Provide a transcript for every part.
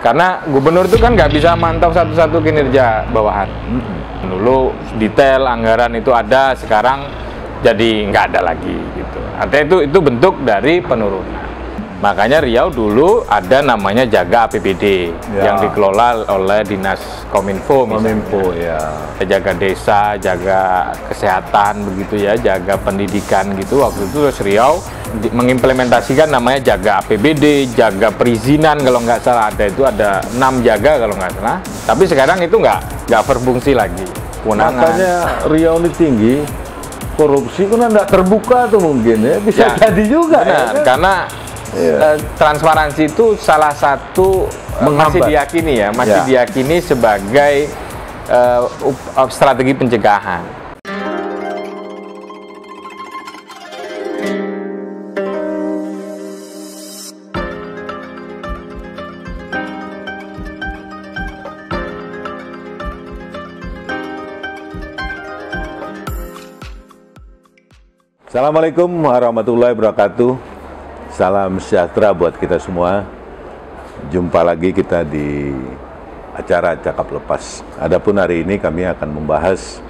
Karena gubernur itu kan nggak bisa mantau satu-satu kinerja bawahan. Dulu detail anggaran itu ada, sekarang jadi nggak ada lagi gitu. Artinya itu bentuk dari penurunan. Makanya Riau dulu ada namanya Jaga APBD yang dikelola oleh Dinas Kominfo misalnya. Kominfo ya. Jaga desa, jaga kesehatan begitu ya, jaga pendidikan gitu. Waktu itu terus Riau mengimplementasikan namanya Jaga APBD, jaga perizinan kalau nggak salah ada 6 jaga kalau nggak salah. Tapi sekarang itu nggak berfungsi lagi. Makanya Riau ini tinggi, korupsi kan nggak terbuka tuh mungkin ya, bisa jadi juga. Benar, ya, kan? Karena transparansi itu salah satu masih diyakini ya, diyakini sebagai strategi pencegahan. Assalamualaikum warahmatullahi wabarakatuh. Salam sejahtera buat kita semua. Jumpa lagi kita di acara Cakap Lepas. Adapun hari ini kami akan membahas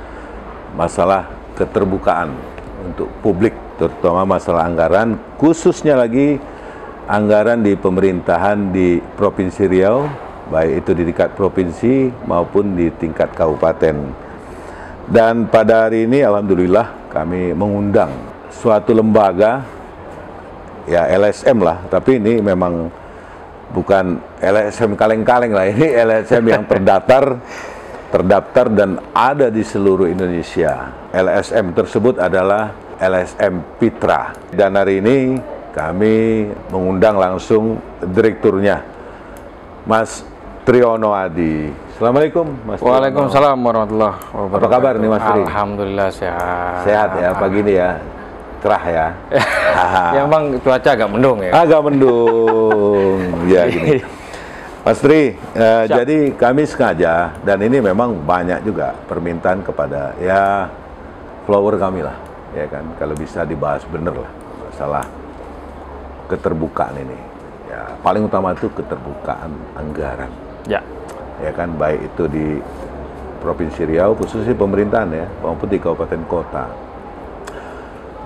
masalah keterbukaan untuk publik, terutama masalah anggaran, khususnya lagi anggaran di pemerintahan di Provinsi Riau, baik itu di tingkat provinsi maupun di tingkat kabupaten. Dan pada hari ini alhamdulillah kami mengundang suatu lembaga, ya LSM lah, tapi ini memang bukan LSM kaleng-kaleng lah, ini LSM yang terdaftar dan ada di seluruh Indonesia. LSM tersebut adalah LSM Fitra. Dan hari ini kami mengundang langsung direkturnya, Mas Triyono Adi. Assalamualaikum Mas. Waalaikumsalam warahmatullahi wabarakatuh. Apa kabar nih Mas Tri? Alhamdulillah sehat. Sehat ya, pagi ini ya. Cerah ya. Ya emang cuaca agak mendung ya. Agak mendung. Ya gini. Mas Tri, jadi kami sengaja, dan ini memang banyak juga permintaan kepada ya follower kami lah, ya kan, kalau bisa dibahas bener lah masalah keterbukaan ini. Ya, paling utama itu keterbukaan anggaran. Ya. Ya kan, baik itu di Provinsi Riau, khususnya pemerintahan ya, maupun di kabupaten kota.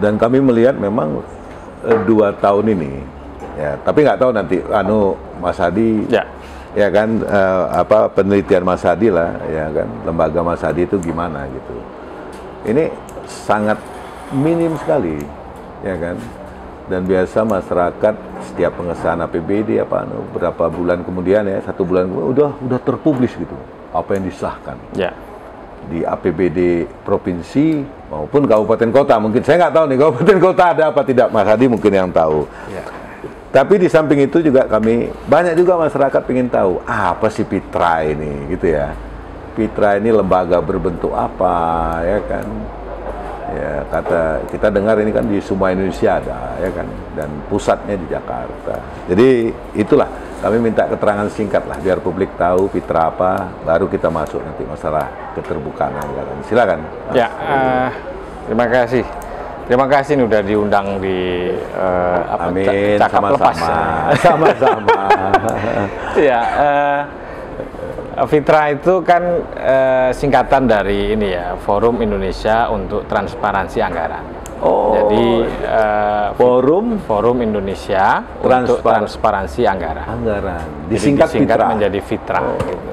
Dan kami melihat memang 2 tahun ini, ya, tapi nggak tahu nanti Mas Hadi, ya kan, penelitian Mas Hadi lah, ya kan, lembaga Mas Hadi itu gimana gitu. Ini sangat minim sekali, ya kan. Dan biasa masyarakat setiap pengesahan APBD berapa bulan kemudian ya, 1 bulan kemudian udah terpublis gitu apa yang disahkan. Ya. Di APBD provinsi maupun kabupaten kota. Mungkin saya nggak tahu nih kabupaten kota ada apa tidak, Mas Hadi mungkin yang tahu. Ya. Tapi di samping itu juga kami banyak juga masyarakat ingin tahu apa sih Fitra ini gitu ya. Fitra ini lembaga berbentuk apa, ya kan? Ya, kata kita dengar ini kan di semua Indonesia ada, ya kan, dan pusatnya di Jakarta. Jadi itulah kami minta keterangan singkat lah biar publik tahu Fitra apa, baru kita masuk nanti masalah keterbukaan anggaran. Silakan. Ya, terima kasih. Terima kasih nih udah diundang di Amin, Cakap Lepas. Sama-sama. Ya, Fitra itu kan singkatan dari ini ya, Forum Indonesia untuk Transparansi Anggaran. Oh, jadi Forum Indonesia untuk Transparansi Anggaran. Disingkat menjadi Fitra. Gitu.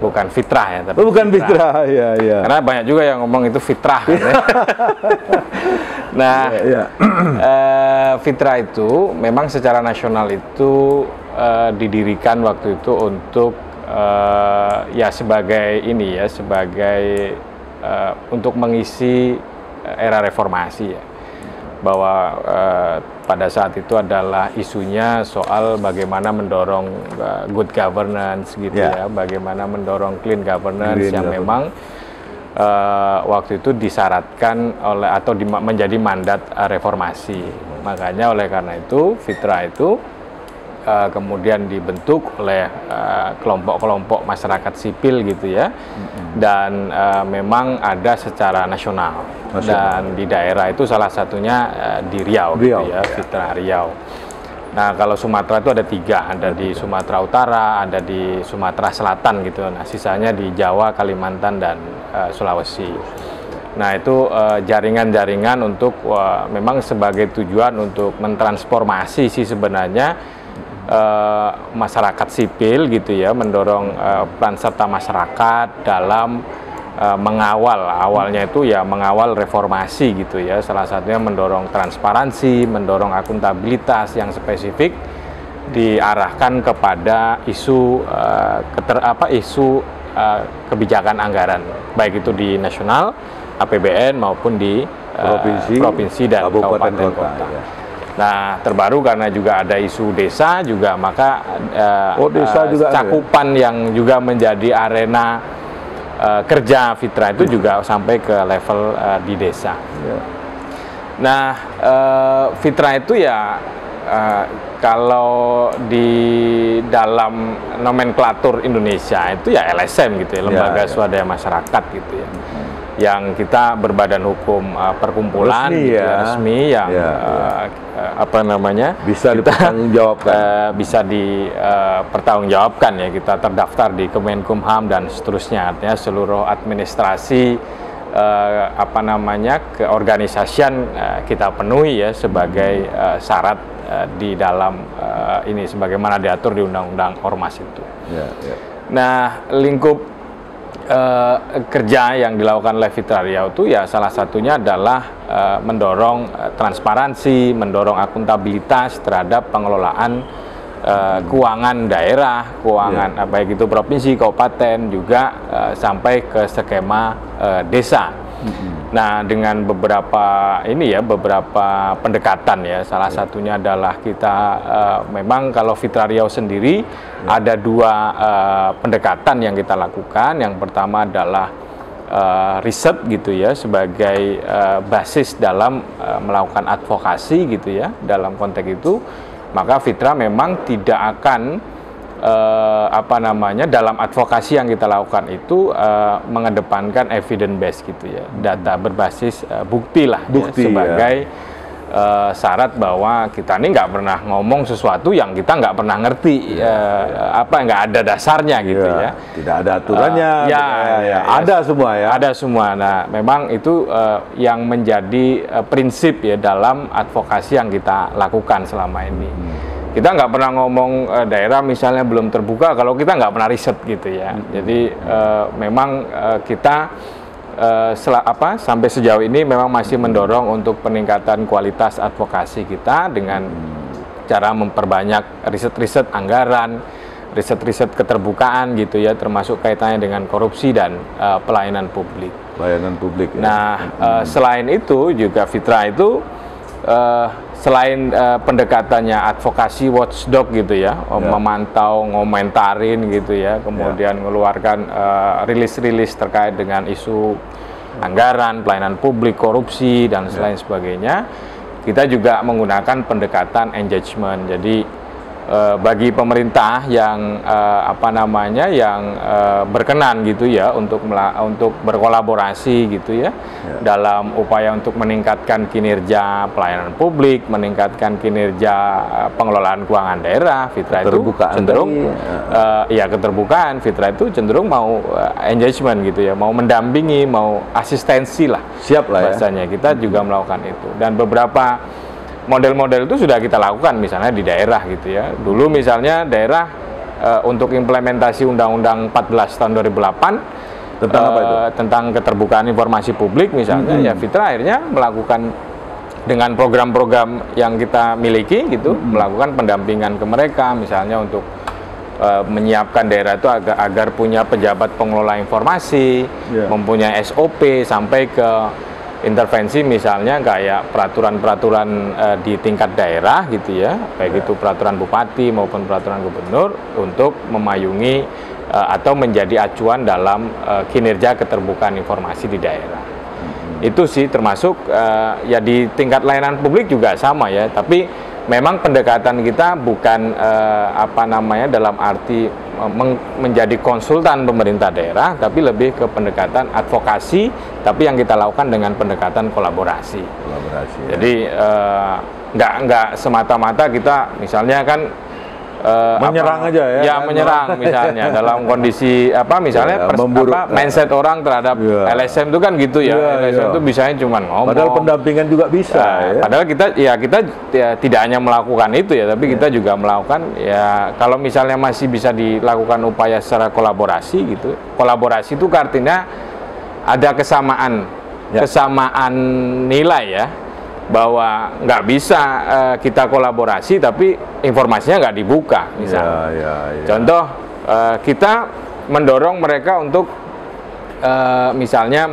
Bukan fitrah ya, tapi bukan fitrah, ya. Karena banyak juga yang ngomong itu fitrah. Nah, Fitra itu memang secara nasional itu didirikan waktu itu untuk ya sebagai ini ya, sebagai untuk mengisi era reformasi ya, bahwa pada saat itu adalah isunya soal bagaimana mendorong good governance gitu ya, bagaimana mendorong clean governance yang memang waktu itu disyaratkan oleh atau menjadi mandat reformasi. Makanya oleh karena itu Fitra itu kemudian dibentuk oleh kelompok-kelompok masyarakat sipil gitu ya, dan memang ada secara nasional. Dan di daerah itu salah satunya di Riau. Gitu ya, Fitra Riau. Nah, kalau Sumatera itu ada 3, ada di Sumatera Utara, ada di Sumatera Selatan gitu. Nah, sisanya di Jawa, Kalimantan, dan Sulawesi. Nah, itu jaringan-jaringan untuk memang sebagai tujuan untuk mentransformasi sih sebenarnya masyarakat sipil gitu ya, mendorong peran serta masyarakat dalam mengawal, awalnya itu ya mengawal reformasi gitu ya, salah satunya mendorong transparansi, mendorong akuntabilitas yang spesifik diarahkan kepada isu kebijakan anggaran, baik itu di nasional APBN maupun di provinsi dan kabupaten kota. Ya. Nah, terbaru karena juga ada isu desa juga, maka desa juga cakupan yang juga menjadi arena kerja Fitra itu juga sampai ke level di desa. Ya. Nah, Fitra itu ya kalau di dalam nomenklatur Indonesia itu ya LSM gitu ya, Lembaga Swadaya Masyarakat gitu ya. Yang kita berbadan hukum perkumpulan resmi, gitu ya, resmi yang bisa dipertanggungjawabkan, bisa dipertanggungjawabkan ya, kita terdaftar di Kemenkumham dan seterusnya, artinya seluruh administrasi keorganisasian kita penuhi ya sebagai syarat di dalam ini sebagaimana diatur di Undang-Undang Ormas itu. Nah, lingkup kerja yang dilakukan oleh Fitra Riau itu ya salah satunya adalah mendorong transparansi, mendorong akuntabilitas terhadap pengelolaan keuangan daerah, keuangan baik itu provinsi, kabupaten, juga sampai ke skema desa. Nah, dengan beberapa beberapa pendekatan ya, salah satunya adalah kita memang kalau Fitra Riau sendiri ada 2 pendekatan yang kita lakukan. Yang pertama adalah riset gitu ya, sebagai basis dalam melakukan advokasi gitu ya. Dalam konteks itu, maka Fitra memang tidak akan dalam advokasi yang kita lakukan itu mengedepankan evidence base gitu ya, data berbasis bukti lah ya, sebagai syarat bahwa kita ini nggak pernah ngomong sesuatu yang kita nggak pernah ngerti, nggak ada dasarnya gitu ya. Tidak ada aturannya. Ada semua ya. Ada semua. Nah, memang itu yang menjadi prinsip ya dalam advokasi yang kita lakukan selama ini. Kita nggak pernah ngomong daerah misalnya belum terbuka kalau kita nggak pernah riset gitu ya. Jadi memang kita sampai sejauh ini memang masih mendorong untuk peningkatan kualitas advokasi kita dengan cara memperbanyak riset-riset anggaran, riset-riset keterbukaan gitu ya, termasuk kaitannya dengan korupsi dan pelayanan publik. Pelayanan publik. Ya. Nah, selain itu juga Fitra itu selain pendekatannya advokasi watchdog gitu ya, memantau, ngomentarin gitu ya, kemudian mengeluarkan rilis-rilis terkait dengan isu anggaran, pelayanan publik, korupsi dan lain sebagainya, kita juga menggunakan pendekatan engagement. Jadi bagi pemerintah yang berkenan gitu ya untuk berkolaborasi gitu ya, dalam upaya untuk meningkatkan kinerja pelayanan publik, meningkatkan kinerja pengelolaan keuangan daerah, Fitra itu cenderung keterbukaan, Fitra itu cenderung mau engagement gitu ya, mau mendampingi, mau asistensi lah. Siap lah bahasanya. Kita juga melakukan itu, dan beberapa model-model itu sudah kita lakukan misalnya di daerah gitu ya. Dulu misalnya daerah untuk implementasi Undang-Undang 14 tahun 2008 tentang apa itu? Tentang keterbukaan informasi publik misalnya, ya Fitra akhirnya melakukan dengan program-program yang kita miliki gitu, melakukan pendampingan ke mereka misalnya untuk menyiapkan daerah itu agar punya pejabat pengelola informasi, mempunyai SOP sampai ke intervensi misalnya kayak peraturan-peraturan di tingkat daerah gitu ya, baik itu peraturan bupati maupun peraturan gubernur untuk memayungi atau menjadi acuan dalam kinerja keterbukaan informasi di daerah. Itu sih termasuk ya di tingkat layanan publik juga sama ya, tapi memang pendekatan kita bukan dalam arti menjadi konsultan pemerintah daerah, tapi lebih ke pendekatan advokasi, tapi yang kita lakukan dengan pendekatan kolaborasi. Ya. Jadi nggak semata-mata kita misalnya kan menyerang aja ya. Ya kan? Menyerang misalnya dalam kondisi misalnya mindset orang terhadap LSM itu kan gitu ya. LSM itu bisanya cuma ngomong. Padahal pendampingan juga bisa. Ya. Padahal kita tidak hanya melakukan itu ya, tapi kita juga melakukan ya kalau misalnya masih bisa dilakukan upaya secara kolaborasi gitu. Kolaborasi itu artinya ada kesamaan nilai ya. Bahwa nggak bisa kita kolaborasi tapi informasinya nggak dibuka misalnya. Contoh kita mendorong mereka untuk misalnya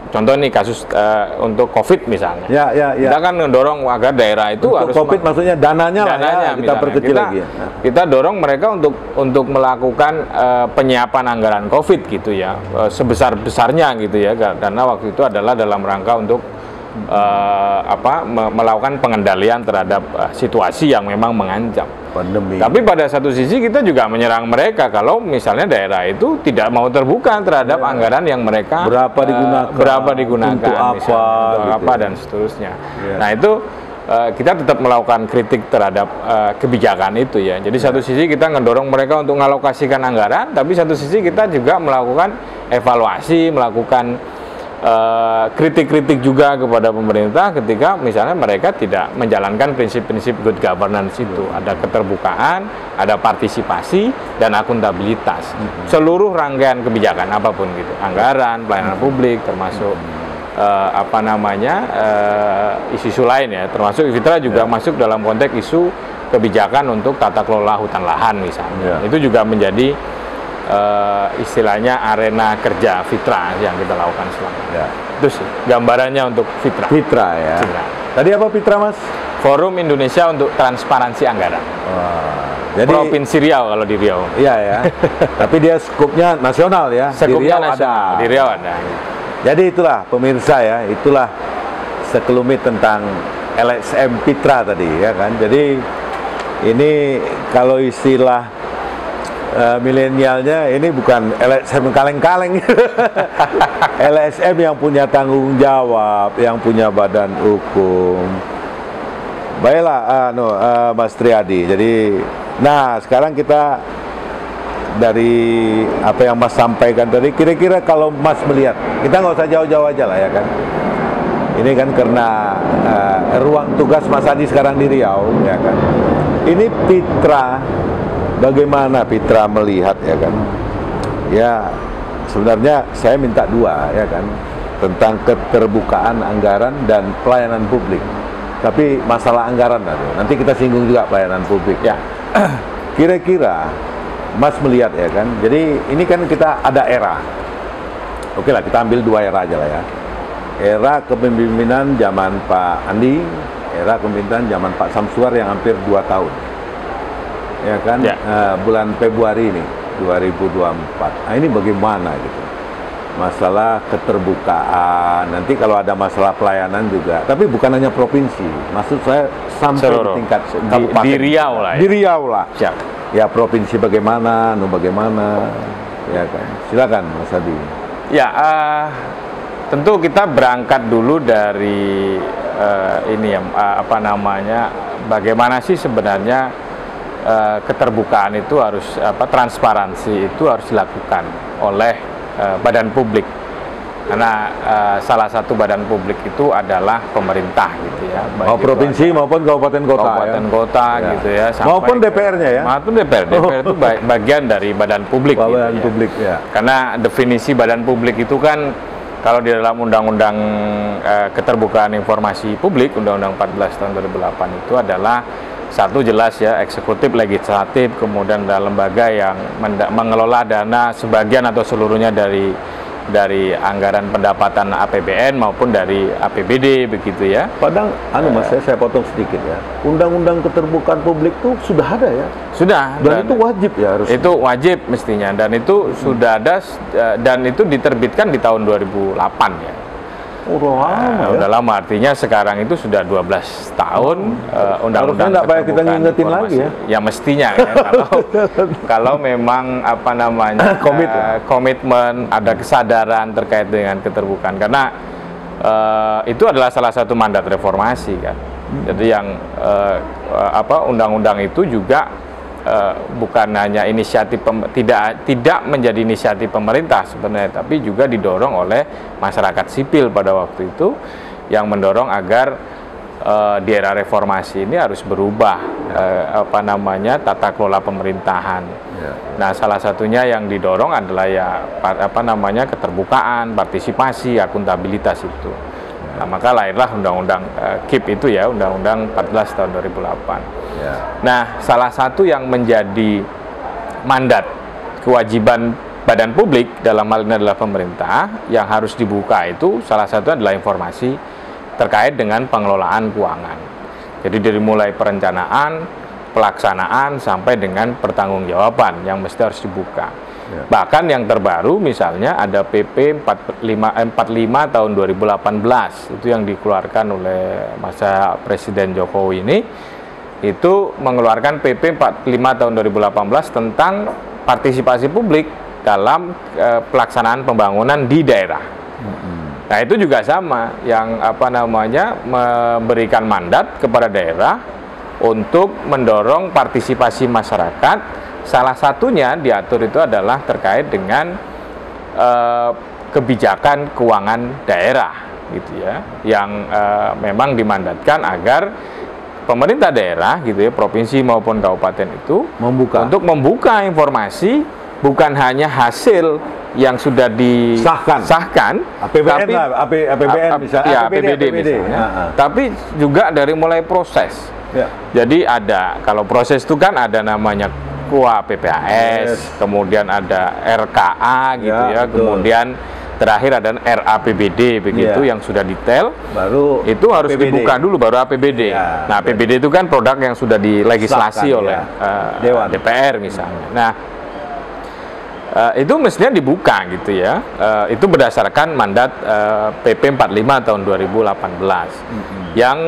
contoh nih kasus untuk COVID misalnya. Kita kan mendorong agar daerah itu untuk harus COVID maksudnya dananya kita perkecil lagi. Kita dorong mereka untuk melakukan penyiapan anggaran COVID gitu ya, sebesar-besarnya gitu ya, karena waktu itu adalah dalam rangka untuk melakukan pengendalian terhadap situasi yang memang mengancam pandemi. Tapi pada satu sisi kita juga menyerang mereka kalau misalnya daerah itu tidak mau terbuka terhadap anggaran yang mereka berapa digunakan untuk apa dan seterusnya. Nah itu kita tetap melakukan kritik terhadap kebijakan itu ya. Jadi satu sisi kita ngedorong mereka untuk mengalokasikan anggaran, tapi satu sisi kita juga melakukan evaluasi, melakukan kritik-kritik juga kepada pemerintah ketika misalnya mereka tidak menjalankan prinsip-prinsip good governance itu. Ada keterbukaan, ada partisipasi, dan akuntabilitas. Seluruh rangkaian kebijakan apapun gitu, anggaran, pelayanan publik, termasuk isu-isu lain ya, termasuk Fitra juga masuk dalam konteks isu kebijakan untuk tata kelola hutan lahan misalnya. Itu juga menjadi istilahnya arena kerja Fitra yang kita lakukan selama ini. Itu sih gambarannya untuk Fitra. Fitra ya. Tadi apa Fitra Mas? Forum Indonesia untuk Transparansi Anggaran. Jadi Provinsi Riau kalau di Riau. Iya ya. Tapi dia skupnya nasional ya. Skupnya nasional. Di Riau ada. Jadi itulah pemirsa ya, itulah sekelumit tentang LSM Fitra tadi ya kan. Jadi ini kalau istilah milenialnya ini bukan LSM kaleng-kaleng. LSM yang punya tanggung jawab, yang punya badan hukum. Baiklah Mas Triadi. Jadi sekarang kita dari apa yang Mas sampaikan tadi, kira-kira kalau Mas melihat, kita nggak usah jauh-jauh aja lah ya kan. Ini kan karena ruang tugas Mas Adi sekarang di Riau ya kan. Ini Fitra, bagaimana Fitra melihat ya kan? Ya sebenarnya saya minta dua ya kan, tentang keterbukaan anggaran dan pelayanan publik. Tapi masalah anggaran nanti kita singgung juga pelayanan publik ya. Kira-kira Mas melihat ya kan, jadi ini kan kita ada era. Oke lah, kita ambil dua era aja lah ya. Era kepemimpinan zaman Pak Andi, era kepemimpinan zaman Pak Samsuar yang hampir 2 tahun. Ya kan, bulan Februari ini 2024. Nah ini bagaimana gitu, masalah keterbukaan, nanti kalau ada masalah pelayanan juga, tapi bukan hanya provinsi, maksud saya sampai seluruh, tingkat di Riau lah ya. Di Riau lah. Siap. Ya provinsi bagaimana, bagaimana, ya kan, silakan Mas Adi. Ya, tentu kita berangkat dulu dari ini ya, bagaimana sih sebenarnya keterbukaan itu harus transparansi itu harus dilakukan oleh badan publik, karena salah satu badan publik itu adalah pemerintah gitu ya, baik provinsi maupun kabupaten kota gitu ya, maupun DPR-nya ya, maupun DPR itu bagian dari badan publik badan gitu publik ya. Karena definisi badan publik itu kan kalau di dalam Undang-Undang Keterbukaan Informasi Publik, Undang-Undang 14 tahun 2008 itu adalah satu jelas ya, eksekutif, legislatif, kemudian ada lembaga yang mengelola dana sebagian atau seluruhnya dari anggaran pendapatan APBN maupun dari APBD begitu ya. Padahal Mas, saya potong sedikit ya. Undang-undang keterbukaan publik itu sudah ada ya. Sudah. Dan itu wajib ya harus. Itu wajib mestinya, dan itu sudah ada, dan itu diterbitkan di tahun 2008 ya. Udah lama Udah lama, artinya sekarang itu sudah 12 tahun undang-undang nggak banyak kita ngingetin lagi ya. Ya mestinya ya, kalau memang apa namanya komitmen, ada kesadaran terkait dengan keterbukaan, karena itu adalah salah satu mandat reformasi kan. Jadi yang undang-undang itu juga bukan hanya inisiatif tidak menjadi inisiatif pemerintah sebenarnya, tapi juga didorong oleh masyarakat sipil pada waktu itu yang mendorong agar di era reformasi ini harus berubah tata kelola pemerintahan. Nah, salah satunya yang didorong adalah ya keterbukaan, partisipasi, akuntabilitas itu. Nah, maka lahirlah Undang-Undang KIP itu ya, Undang-Undang 14 tahun 2008. Nah, salah satu yang menjadi mandat kewajiban badan publik dalam hal ini adalah pemerintah yang harus dibuka itu salah satu adalah informasi terkait dengan pengelolaan keuangan. Jadi dari mulai perencanaan, pelaksanaan sampai dengan pertanggungjawaban yang mesti harus dibuka. Bahkan yang terbaru misalnya ada PP 45 tahun 2018 itu yang dikeluarkan oleh masa Presiden Jokowi ini, itu mengeluarkan PP 45 tahun 2018 tentang partisipasi publik dalam pelaksanaan pembangunan di daerah. Nah, itu juga sama yang memberikan mandat kepada daerah untuk mendorong partisipasi masyarakat. Salah satunya diatur itu adalah terkait dengan kebijakan keuangan daerah gitu ya, yang memang dimandatkan agar pemerintah daerah gitu ya, provinsi maupun kabupaten itu untuk membuka informasi bukan hanya hasil yang sudah disahkan, APBN APBD misalnya, tapi juga dari mulai proses. Jadi ada, kalau proses itu kan ada namanya KUA PPAS, kemudian ada RKA gitu ya, kemudian terakhir ada RAPBD begitu yang sudah detail, baru itu harus APBD. Dibuka dulu baru APBD. Nah, APBD itu kan produk yang sudah dilegislasi oleh DPR misalnya. Nah, itu mestinya dibuka gitu ya. Itu berdasarkan mandat PP 45 tahun 2018 yang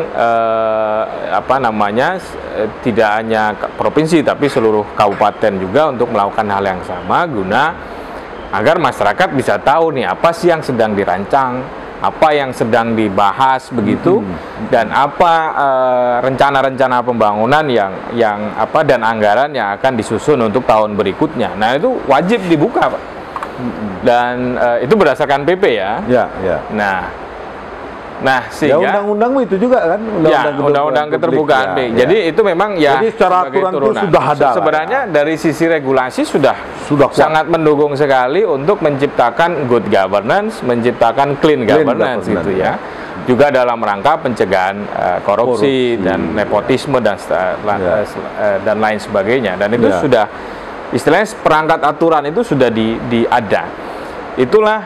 tidak hanya provinsi tapi seluruh kabupaten juga untuk melakukan hal yang sama guna agar masyarakat bisa tahu nih apa sih yang sedang dirancang, apa yang sedang dibahas begitu, dan apa rencana-rencana pembangunan yang dan anggaran yang akan disusun untuk tahun berikutnya. Nah, itu wajib dibuka, Pak. Dan itu berdasarkan PP ya. Nah, sehingga undang-undang itu juga kan, undang-undang keterbukaan. Jadi itu memang ya, jadi secara aturan itu sudah ada. Sebenarnya dari sisi regulasi sudah sangat mendukung sekali untuk menciptakan good governance, menciptakan clean governance gitu ya. Juga dalam rangka pencegahan korupsi dan nepotisme dan lain sebagainya. Dan itu sudah istilahnya perangkat aturan itu sudah ada. Itulah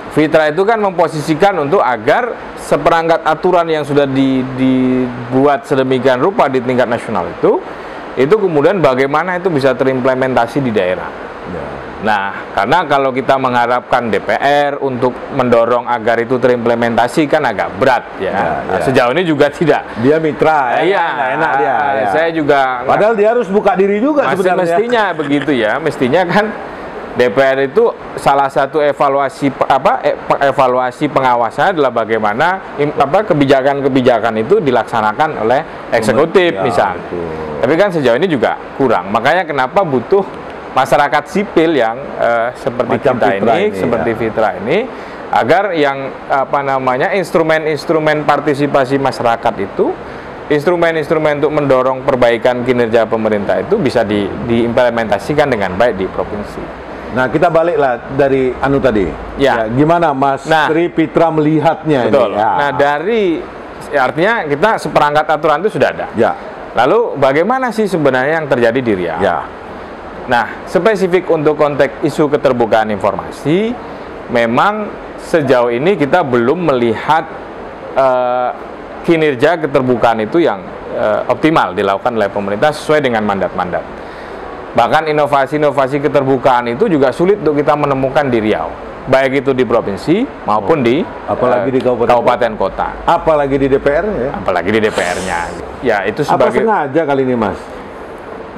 Fitra itu kan memposisikan untuk agar seperangkat aturan yang sudah dibuat sedemikian rupa di tingkat nasional itu kemudian bagaimana itu bisa terimplementasi di daerah. Nah, karena kalau kita mengharapkan DPR untuk mendorong agar itu terimplementasi kan agak berat ya. Sejauh ini juga tidak. Dia mitra, enak dia. Saya juga. Padahal dia harus buka diri juga sebenarnya. Mestinya begitu ya. Mestinya kan DPR itu salah satu evaluasi pengawasan adalah bagaimana kebijakan-kebijakan itu dilaksanakan oleh eksekutif misalnya. Tapi kan sejauh ini juga kurang. Makanya kenapa butuh masyarakat sipil yang seperti kita ini, seperti Fitra ini, agar yang instrumen-instrumen partisipasi masyarakat itu, instrumen-instrumen untuk mendorong perbaikan kinerja pemerintah itu bisa diimplementasikan dengan baik di provinsi. Nah, kita baliklah dari tadi. Gimana Mas Tri Fitra melihatnya ini? Nah, artinya kita seperangkat aturan itu sudah ada. Lalu bagaimana sih sebenarnya yang terjadi di Riau? Nah, spesifik untuk konteks isu keterbukaan informasi, memang sejauh ini kita belum melihat kinerja keterbukaan itu yang optimal dilakukan oleh pemerintah sesuai dengan mandat-mandat. Bahkan inovasi-inovasi keterbukaan itu juga sulit untuk kita menemukan di Riau. baik itu di provinsi maupun di apalagi di kabupaten kota. Apalagi di DPR ya. Apalagi di DPR-nya. Ya, itu Apa sebagai sengaja kali ini, Mas?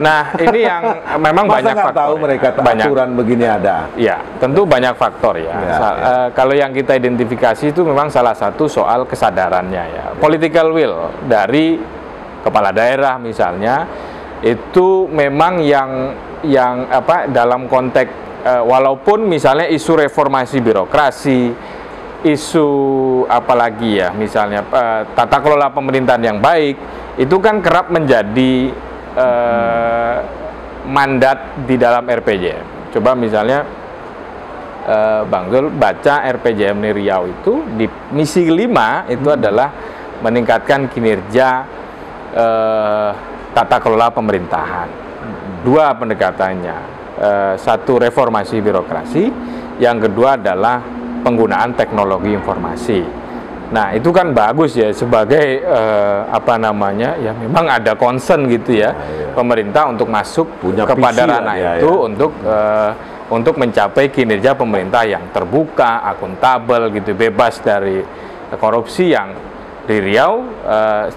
Nah, ini yang memang Masa banyak nggak faktor. tahu mereka aturan begini ada? Ya, tentu banyak faktor ya. Kalau yang kita identifikasi itu memang salah satu soal kesadarannya ya. Political will dari kepala daerah misalnya itu memang yang apa dalam konteks walaupun misalnya isu reformasi birokrasi, isu apalagi ya misalnya tata kelola pemerintahan yang baik itu kan kerap menjadi mandat di dalam RPJM. Coba misalnya Bang Zul baca RPJM Riau itu di misi 5 itu adalah meningkatkan kinerja tata kelola pemerintahan. Dua pendekatannya, satu reformasi birokrasi, yang kedua adalah penggunaan teknologi informasi. Nah, itu kan bagus ya sebagai apa namanya? Ya memang ada concern gitu ya pemerintah untuk masuk kepada ranah itu untuk mencapai kinerja pemerintah yang terbuka, akuntabel gitu, bebas dari korupsi yang di Riau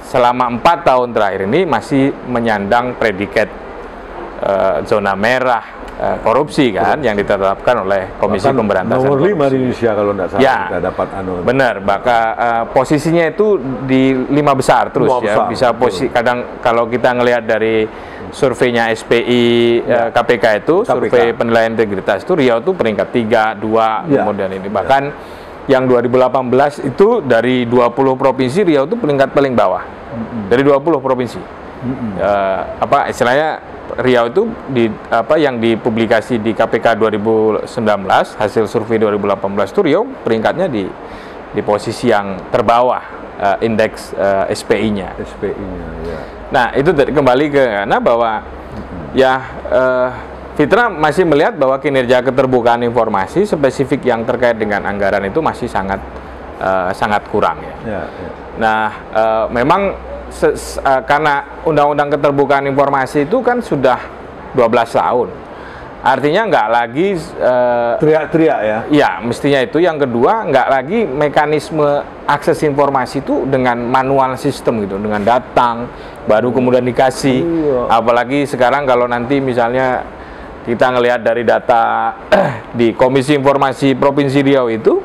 selama 4 tahun terakhir ini masih menyandang predikat zona merah korupsi kan yang ditetapkan oleh Komisi Pemberantasan nomor 5 Korupsi. di Indonesia kalau tidak salah Ya, kita dapat benar, posisinya itu di 5 besar terus ya. Bisa posisi kadang kalau kita ngelihat dari surveinya SPI KPK itu, survei penilaian integritas itu Riau itu peringkat 3, 2 kemudian ini. Bahkan yang 2018 itu dari 20 provinsi Riau itu peringkat paling bawah. Dari 20 provinsi. Apa istilahnya Riau itu yang dipublikasi di KPK 2019 hasil survei 2018 itu Riau peringkatnya di posisi yang terbawah indeks SPI-nya. SPI-nya ya. Nah, itu kembali ke karena bahwa Fitra masih melihat bahwa kinerja keterbukaan informasi spesifik yang terkait dengan anggaran itu masih sangat kurang ya. Nah, memang karena Undang-Undang Keterbukaan Informasi itu kan sudah 12 tahun. Artinya nggak lagi teriak-teriak ya? Ya, mestinya itu. Yang kedua, nggak lagi mekanisme akses informasi itu dengan manual sistem gitu, dengan datang, baru kemudian dikasih. Apalagi sekarang kalau nanti misalnya kita ngelihat dari data di Komisi Informasi Provinsi Riau itu,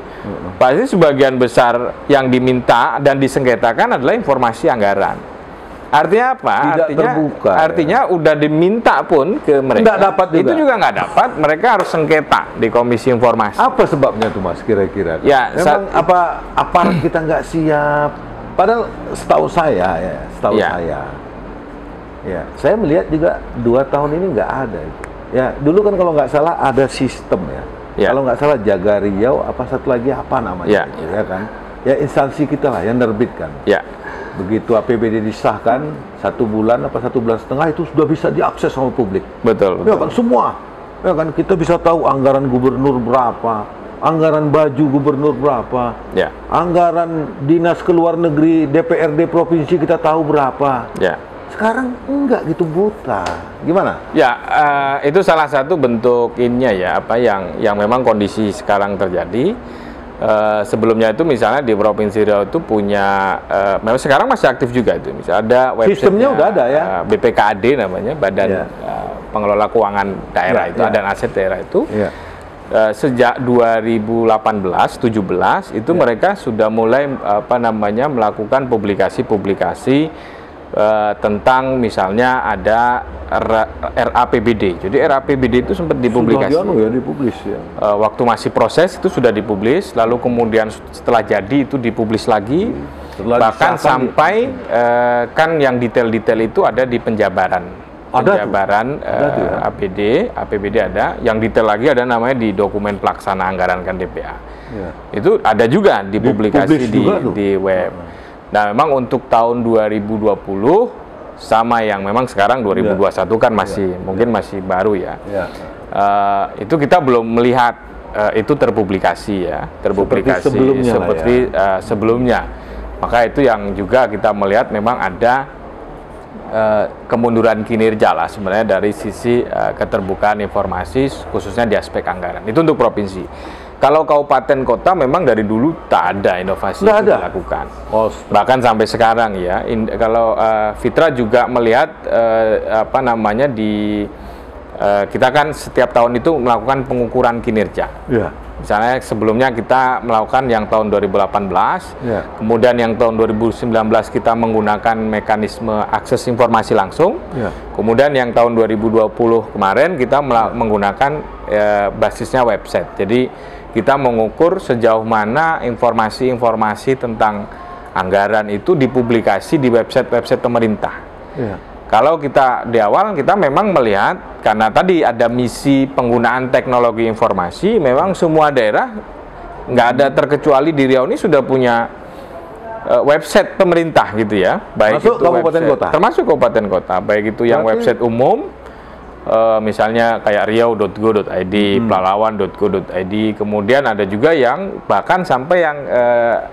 pasti sebagian besar yang diminta dan disengketakan adalah informasi anggaran. Artinya apa? Tidak terbuka, artinya udah diminta pun ke mereka. Nggak dapat juga. Itu juga nggak dapat. Mereka harus sengketa di Komisi Informasi. Apa sebabnya tuh Mas kira-kira? Ya, memang apa aparat kita nggak siap? Padahal setahu saya, saya melihat juga 2 tahun ini nggak ada itu. Ya, dulu kan kalau nggak salah ada sistem ya. Kalau nggak salah Jaga Riau, apa satu lagi apa namanya itu, ya kan? Ya instansi kita lah yang nerbitkan. Ya. Begitu APBD disahkan 1 bulan apa 1,5 bulan itu sudah bisa diakses sama publik. Betul. Ya kan semua. Ya kan kita bisa tahu anggaran gubernur berapa, anggaran baju gubernur berapa, anggaran dinas keluar negeri DPRD provinsi kita tahu berapa. Sekarang enggak gitu, buta. Gimana? Ya, itu salah satu bentuk ininya ya, apa yang memang kondisi sekarang terjadi. Sebelumnya itu misalnya di Provinsi Riau itu punya, memang sekarang masih aktif juga itu. Misalnya ada website sistemnya udah ada ya. BPKAD namanya, Badan Pengelola Keuangan Daerah itu, dan Aset Daerah itu. Sejak 2018-17 itu mereka sudah mulai melakukan publikasi-publikasi tentang misalnya ada RAPBD. Jadi RAPBD itu sempat dipublikasi. Waktu masih proses itu sudah dipublis, lalu kemudian setelah jadi itu dipublis lagi. Bahkan sampai kan yang detail-detail itu ada di penjabaran. APBD ada. Yang detail lagi ada namanya di dokumen pelaksana anggaran kan DPA. Itu ada juga dipublikasi di web. Nah, memang untuk tahun 2020 sama yang memang sekarang 2021 kan masih mungkin masih baru ya. Itu kita belum melihat itu terpublikasi ya, seperti sebelumnya. Maka itu yang juga kita melihat memang ada kemunduran kinerja lah sebenarnya dari sisi keterbukaan informasi khususnya di aspek anggaran. Itu untuk provinsi. Kalau kabupaten kota memang dari dulu tak ada inovasi Nggak itu ada. dilakukan. Oh, Bahkan sampai sekarang ya. Kalau Fitra juga melihat apa namanya kita kan setiap tahun itu melakukan pengukuran kinerja. ya. Misalnya sebelumnya kita melakukan yang tahun 2018, Ya. kemudian yang tahun 2019 kita menggunakan mekanisme akses informasi langsung, Ya. kemudian yang tahun 2020 kemarin kita menggunakan basisnya website. Jadi kita mengukur sejauh mana informasi-informasi tentang anggaran itu dipublikasi di website-website pemerintah. Ya. Kalau kita di awal kita memang melihat karena tadi ada misi penggunaan teknologi informasi, memang semua daerah nggak ada terkecuali di Riau ini sudah punya website pemerintah gitu ya, baik Termasuk itu kabupaten website, kota? termasuk kabupaten kota, baik itu yang Berarti- website umum, misalnya kayak riau.go.id, pelalawan.go.id, kemudian ada juga yang bahkan sampai yang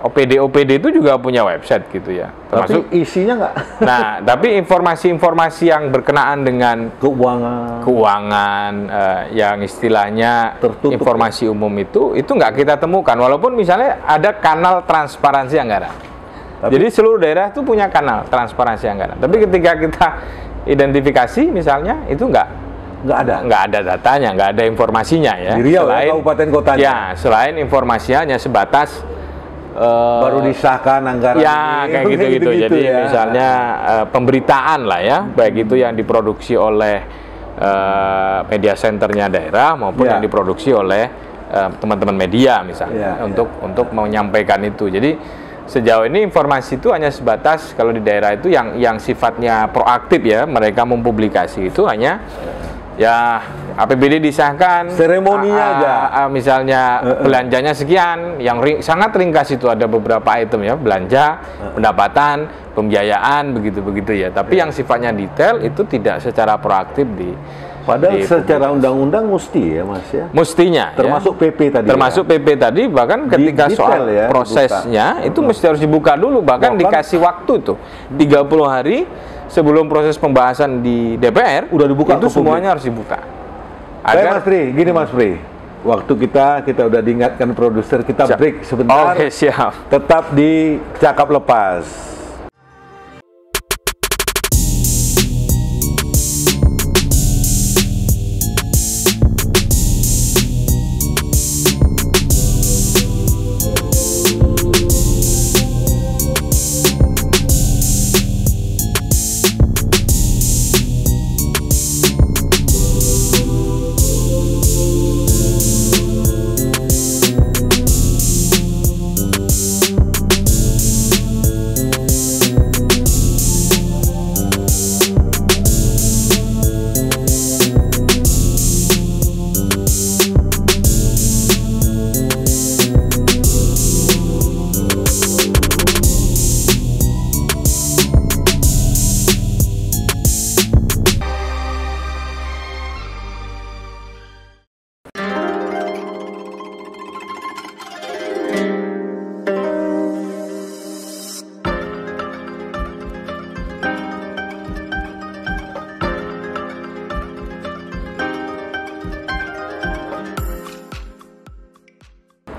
OPD itu juga punya website gitu ya, termasuk. Tapi isinya nggak Nah, tapi informasi-informasi yang berkenaan dengan keuangan yang istilahnya Tertutup, informasi umum itu nggak kita temukan, walaupun misalnya ada kanal transparansi anggaran. Jadi seluruh daerah itu punya kanal transparansi anggaran. Tapi ketika kita identifikasi misalnya itu nggak ada datanya, nggak ada informasinya ya. Di Riau ya, kabupaten kotanya. Ya, selain informasinya hanya sebatas baru disahkan anggaran ya ini. kayak gitu-gitu. Jadi ya. misalnya pemberitaan lah ya, baik itu yang diproduksi oleh media centernya daerah maupun Ya. yang diproduksi oleh teman-teman media misalnya Ya, untuk menyampaikan itu. Jadi sejauh ini informasi itu hanya sebatas kalau di daerah itu yang sifatnya proaktif ya, mereka mempublikasi itu hanya ya APBD disahkan, Seremoninya aja. misalnya belanjanya sekian, yang sangat ringkas itu ada beberapa item ya, belanja, pendapatan, pembiayaan, begitu-begitu ya. Tapi yang sifatnya detail itu tidak secara proaktif Padahal secara undang-undang mesti ya Mas ya. mestinya Termasuk ya. PP tadi. Termasuk PP tadi, bahkan ketika detail soal ya, prosesnya itu mesti harus dibuka dulu, bahkan dikasih waktu tuh 30 hari sebelum proses pembahasan di DPR Udah dibuka itu ke publik. semuanya harus dibuka. Baik Mas Pri, gini Mas Pri. Waktu kita udah diingatkan produser, kita break sebentar. Oke, siap. Tetap di Cakap Lepas.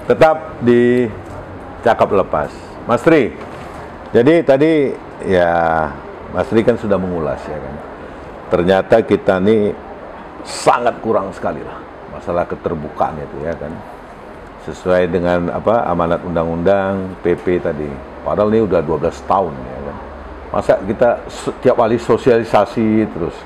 Tetap di Cakap Lepas. Mas Tri, jadi tadi ya Mas Tri kan sudah mengulas ya kan. Ternyata kita nih sangat kurang sekali lah masalah keterbukaan itu ya kan. Sesuai dengan apa amanat undang-undang PP tadi. Padahal ini udah 12 tahun ya kan. Masa kita setiap kali sosialisasi terus.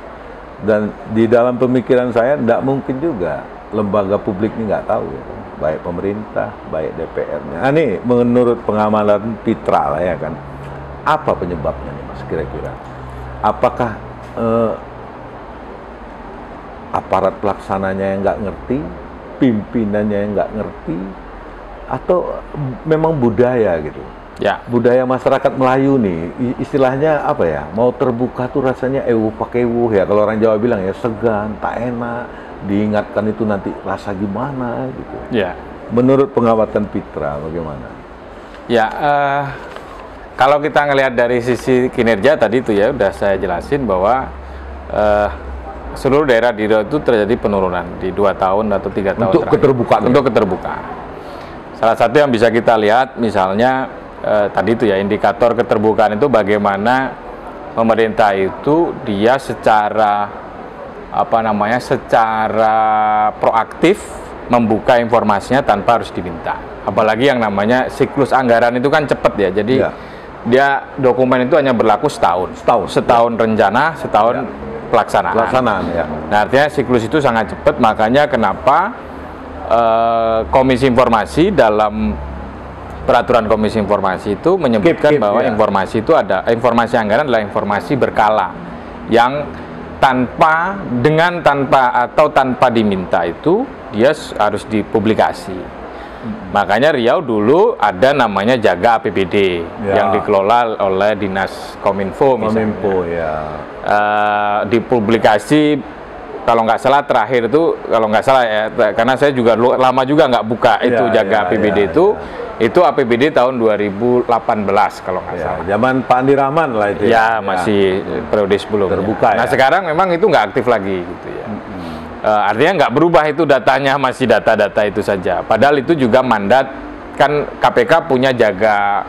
Dan di dalam pemikiran saya tidak mungkin juga lembaga publik ini nggak tahu ya kan. Baik pemerintah, baik DPR-nya. Nah, ini menurut pengamalan Fitra lah ya kan. Apa penyebabnya nih Mas kira-kira? Apakah aparat pelaksananya yang nggak ngerti, pimpinannya yang nggak ngerti, atau memang budaya gitu? Ya. Budaya masyarakat Melayu nih, istilahnya apa ya? Mau terbuka tuh rasanya pakai ya. Kalau orang Jawa bilang ya segan, tak enak. Diingatkan itu nanti rasa gimana gitu. Ya. Menurut pengamatan Fitra bagaimana? Ya, kalau kita ngelihat dari sisi kinerja tadi itu ya udah saya jelasin bahwa seluruh daerah di Riau itu terjadi penurunan di 2 tahun atau 3 tahun Untuk terakhir. keterbukaan. Untuk keterbukaan. Salah satu yang bisa kita lihat misalnya tadi itu ya, indikator keterbukaan itu bagaimana pemerintah itu dia secara secara proaktif membuka informasinya tanpa harus diminta. Apalagi yang namanya siklus anggaran itu kan cepat ya. Jadi dia dokumen itu hanya berlaku setahun rencana, setahun pelaksanaan. Ya. Nah, artinya siklus itu sangat cepat, makanya kenapa Komisi Informasi dalam peraturan Komisi Informasi itu menyebutkan bahwa informasi itu informasi anggaran adalah informasi berkala yang tanpa diminta itu dia harus dipublikasi. Makanya Riau dulu ada namanya Jaga APBD yang dikelola oleh Dinas Kominfo misalnya. Dipublikasi kalau nggak salah terakhir itu, kalau nggak salah ya, karena saya juga lama juga nggak buka itu Jaga APBD itu APBD tahun 2018 kalau nggak salah. Zaman Pak Andi Rahman lah itu. Masih periode sebelumnya. Terbuka. Nah sekarang memang itu nggak aktif lagi gitu ya. Artinya nggak berubah itu datanya, masih data-data itu saja. Padahal itu juga mandat, kan KPK punya jaga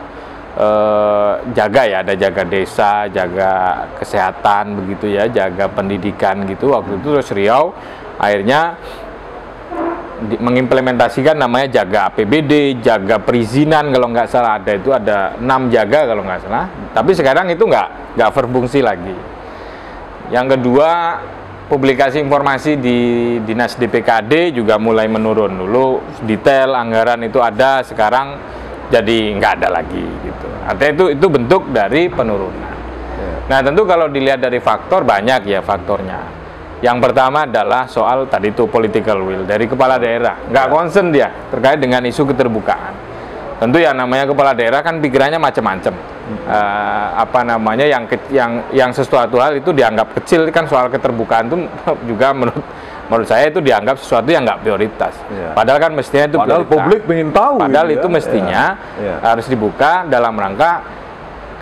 ya, ada jaga desa, jaga kesehatan begitu ya, jaga pendidikan gitu. Waktu itu terus Riau akhirnya mengimplementasikan namanya Jaga APBD, jaga perizinan kalau nggak salah, ada 6 jaga kalau nggak salah. Tapi sekarang itu nggak berfungsi lagi. Yang kedua, publikasi informasi di Dinas DPKD juga mulai menurun. Dulu detail anggaran itu ada, sekarang jadi nggak ada lagi gitu. Artinya itu bentuk dari penurunan. Nah tentu kalau dilihat dari faktor, banyak ya faktornya. Yang pertama adalah soal tadi itu political will dari kepala daerah, nggak concern dia terkait dengan isu keterbukaan. Tentu ya namanya kepala daerah kan pikirannya macam-macam. Yang sesuatu hal itu dianggap kecil, kan soal keterbukaan itu juga menurut saya itu dianggap sesuatu yang nggak prioritas. Padahal kan mestinya itu prioritas. Publik ingin tahu. Padahal itu mestinya harus dibuka dalam rangka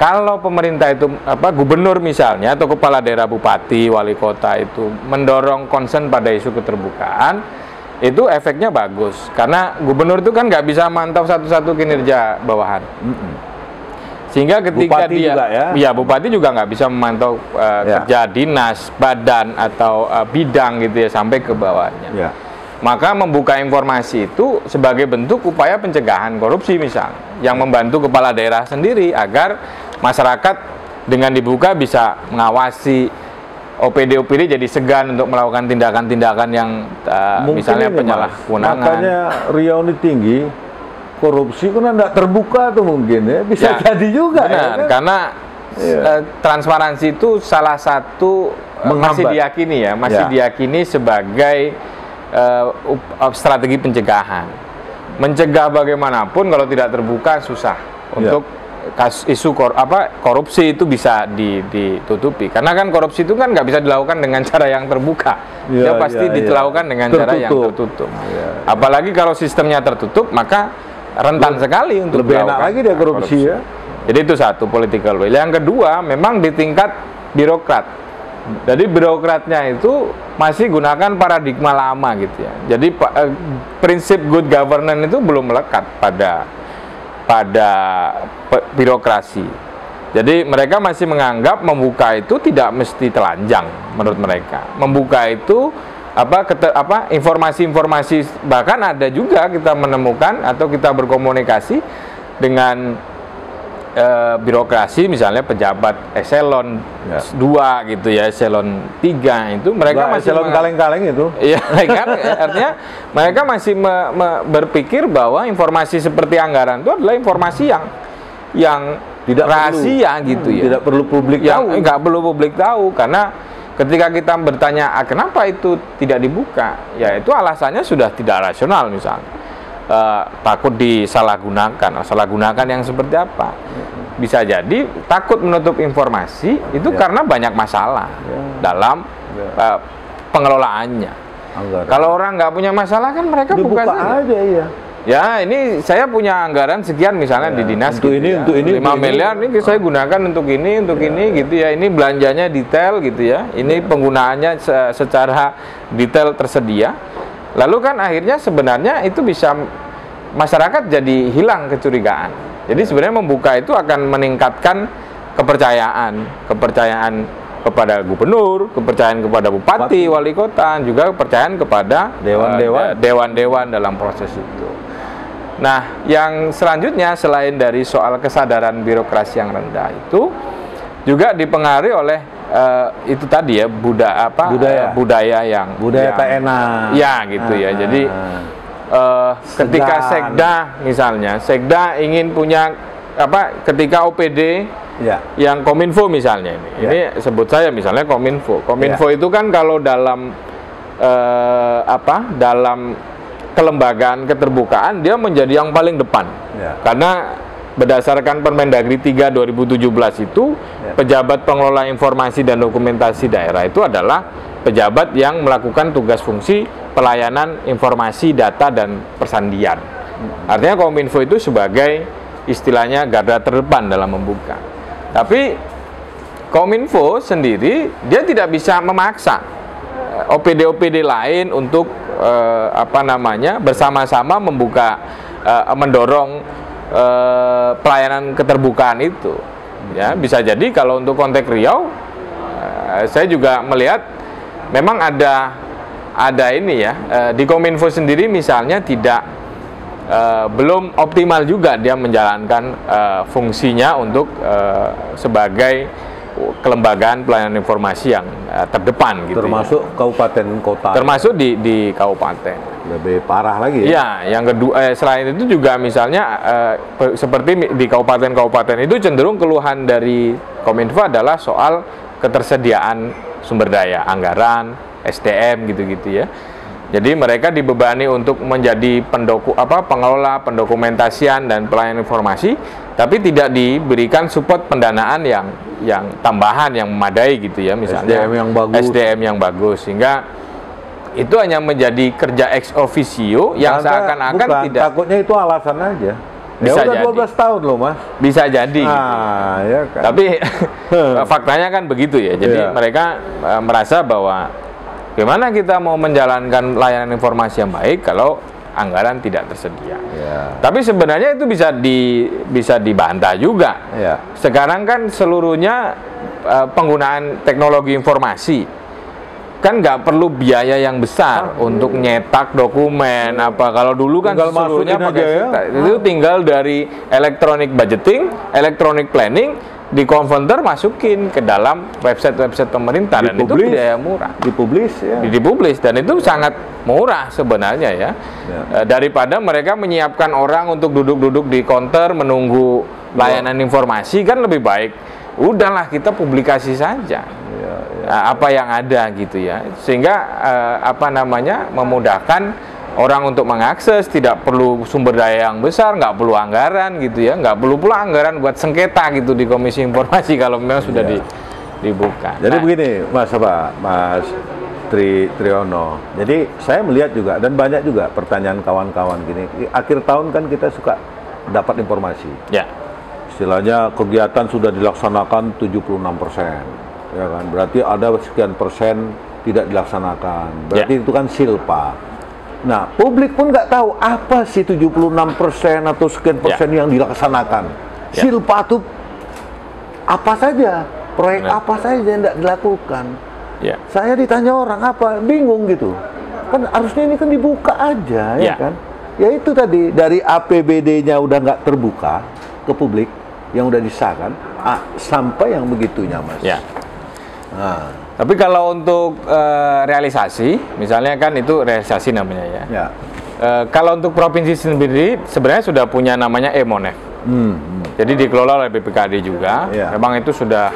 kalau pemerintah itu gubernur misalnya atau kepala daerah, bupati, wali kota itu mendorong concern pada isu keterbukaan, itu efeknya bagus karena gubernur itu kan nggak bisa mantau satu-satu kinerja bawahan. Sehingga ketika bupati juga bupati juga nggak bisa memantau kerja dinas, badan atau bidang gitu ya sampai ke bawahnya. Maka membuka informasi itu sebagai bentuk upaya pencegahan korupsi misalnya, yang membantu kepala daerah sendiri agar masyarakat dengan dibuka bisa mengawasi OPD jadi segan untuk melakukan tindakan-tindakan yang misalnya penyalahgunaan. Makanya Riau ini tinggi, korupsi karena tidak terbuka tuh mungkin ya, bisa jadi juga. Benar, ya, kan? Karena transparansi itu salah satu masih diyakini sebagai strategi pencegahan. Mencegah bagaimanapun kalau tidak terbuka susah untuk isu korupsi itu bisa ditutupi. Karena kan korupsi itu kan nggak bisa dilakukan dengan cara yang terbuka. Dia pasti dilakukan dengan cara yang tertutup. Apalagi kalau sistemnya tertutup, maka rentan sekali untuk lebih enak lagi dia korupsi ya. Jadi itu satu, political will. Yang kedua, memang di tingkat birokrat. Jadi birokratnya itu masih gunakan paradigma lama gitu ya. Jadi prinsip good governance itu belum melekat pada birokrasi. Jadi mereka masih menganggap membuka itu tidak mesti telanjang menurut mereka. Membuka itu informasi-informasi, bahkan ada juga kita menemukan atau kita berkomunikasi dengan birokrasi misalnya pejabat eselon 2 gitu ya, eselon 3 itu mereka masih eselon kaleng-kaleng itu. Iya kan, artinya mereka masih berpikir bahwa informasi seperti anggaran itu adalah informasi yang tidak rahasia gitu ya. Tidak perlu publik tahu. Nggak perlu publik tahu, karena ketika kita bertanya kenapa itu tidak dibuka, ya itu alasannya sudah tidak rasional misalnya. Takut disalahgunakan yang seperti apa? Bisa jadi takut menutup informasi itu karena banyak masalah dalam pengelolaannya. Kalau orang nggak punya masalah kan mereka buka aja ya. Ya ini saya punya anggaran sekian misalnya di dinas untuk ini 5 miliar ini saya gunakan untuk ini gitu ya. Ini belanjanya detail gitu ya. Ini penggunaannya secara detail tersedia. Lalu kan akhirnya sebenarnya itu bisa masyarakat jadi hilang kecurigaan. Jadi sebenarnya membuka itu akan meningkatkan kepercayaan kepada gubernur, kepercayaan kepada bupati, wali kota, juga kepercayaan kepada dewan-dewan dalam proses itu. Nah, yang selanjutnya selain dari soal kesadaran birokrasi yang rendah itu juga dipengaruhi oleh itu tadi ya budaya yang tak enak. Ya gitu ya. Jadi ketika Sekda ingin punya ketika OPD yang Kominfo misalnya ini sebut saya misalnya Kominfo itu kan kalau dalam dalam kelembagaan keterbukaan dia menjadi yang paling depan karena berdasarkan Permendagri 3 2017 itu pejabat pengelola informasi dan dokumentasi daerah itu adalah pejabat yang melakukan tugas fungsi pelayanan informasi, data, dan persandian. Artinya Kominfo itu sebagai istilahnya garda terdepan dalam membuka. Tapi Kominfo sendiri dia tidak bisa memaksa OPD-OPD lain untuk bersama-sama membuka, mendorong pelayanan keterbukaan itu. Ya, bisa jadi kalau untuk konteks Riau, saya juga melihat memang ada ini ya di Kominfo sendiri misalnya belum optimal juga dia menjalankan fungsinya untuk sebagai kelembagaan pelayanan informasi yang terdepan gitu. Termasuk kabupaten kota. Termasuk di kabupaten. Lebih parah lagi ya. Ya, yang kedua selain itu juga misalnya seperti di kabupaten-kabupaten itu cenderung keluhan dari Kominfo adalah soal ketersediaan sumber daya, anggaran, SDM gitu-gitu ya. Jadi mereka dibebani untuk menjadi pengelola pendokumentasian dan pelayanan informasi, tapi tidak diberikan support pendanaan yang tambahan yang memadai gitu ya, misalnya SDM yang bagus sehingga itu hanya menjadi kerja ex officio yang seakan-akan tidak. Takutnya itu alasan aja. Bisa ya udah 12 tahun loh Mas. Bisa jadi gitu. Ya kan. Tapi faktanya kan begitu ya. Jadi mereka merasa bahwa gimana kita mau menjalankan layanan informasi yang baik kalau anggaran tidak tersedia. Tapi sebenarnya itu bisa dibantah juga. Sekarang kan seluruhnya penggunaan teknologi informasi kan nggak perlu biaya yang besar untuk nyetak dokumen kalau dulu kan seluruhnya pakai itu tinggal dari electronic budgeting, electronic planning dikonverter masukin ke dalam website pemerintah dan itu biaya murah dipublish dan itu sangat murah sebenarnya ya. Daripada mereka menyiapkan orang untuk duduk-duduk di counter menunggu layanan informasi kan lebih baik udahlah kita publikasi saja apa yang ada gitu ya sehingga memudahkan orang untuk mengakses, tidak perlu sumber daya yang besar, nggak perlu anggaran gitu ya, nggak perlu pula anggaran buat sengketa gitu di Komisi Informasi kalau memang sudah dibuka. Jadi begini Mas Triono, jadi saya melihat juga dan banyak juga pertanyaan kawan-kawan gini, akhir tahun kan kita suka dapat informasi istilahnya kegiatan sudah dilaksanakan 76%, ya kan, berarti ada sekian persen tidak dilaksanakan, berarti itu kan silpa. Nah, publik pun nggak tahu apa sih 76% atau sekian persen yang dilaksanakan. Silpa itu apa saja, proyek apa saja yang tidak dilakukan. Saya ditanya orang apa, bingung gitu. Kan harusnya ini kan dibuka aja, ya kan? Ya itu tadi, dari APBD-nya udah nggak terbuka ke publik, yang udah disahkan, sampai yang begitunya, Mas. Tapi kalau untuk realisasi, misalnya kan itu realisasi namanya ya. Kalau untuk provinsi sendiri sebenarnya sudah punya namanya e-Monef. Jadi dikelola oleh BPKD juga. Memang itu sudah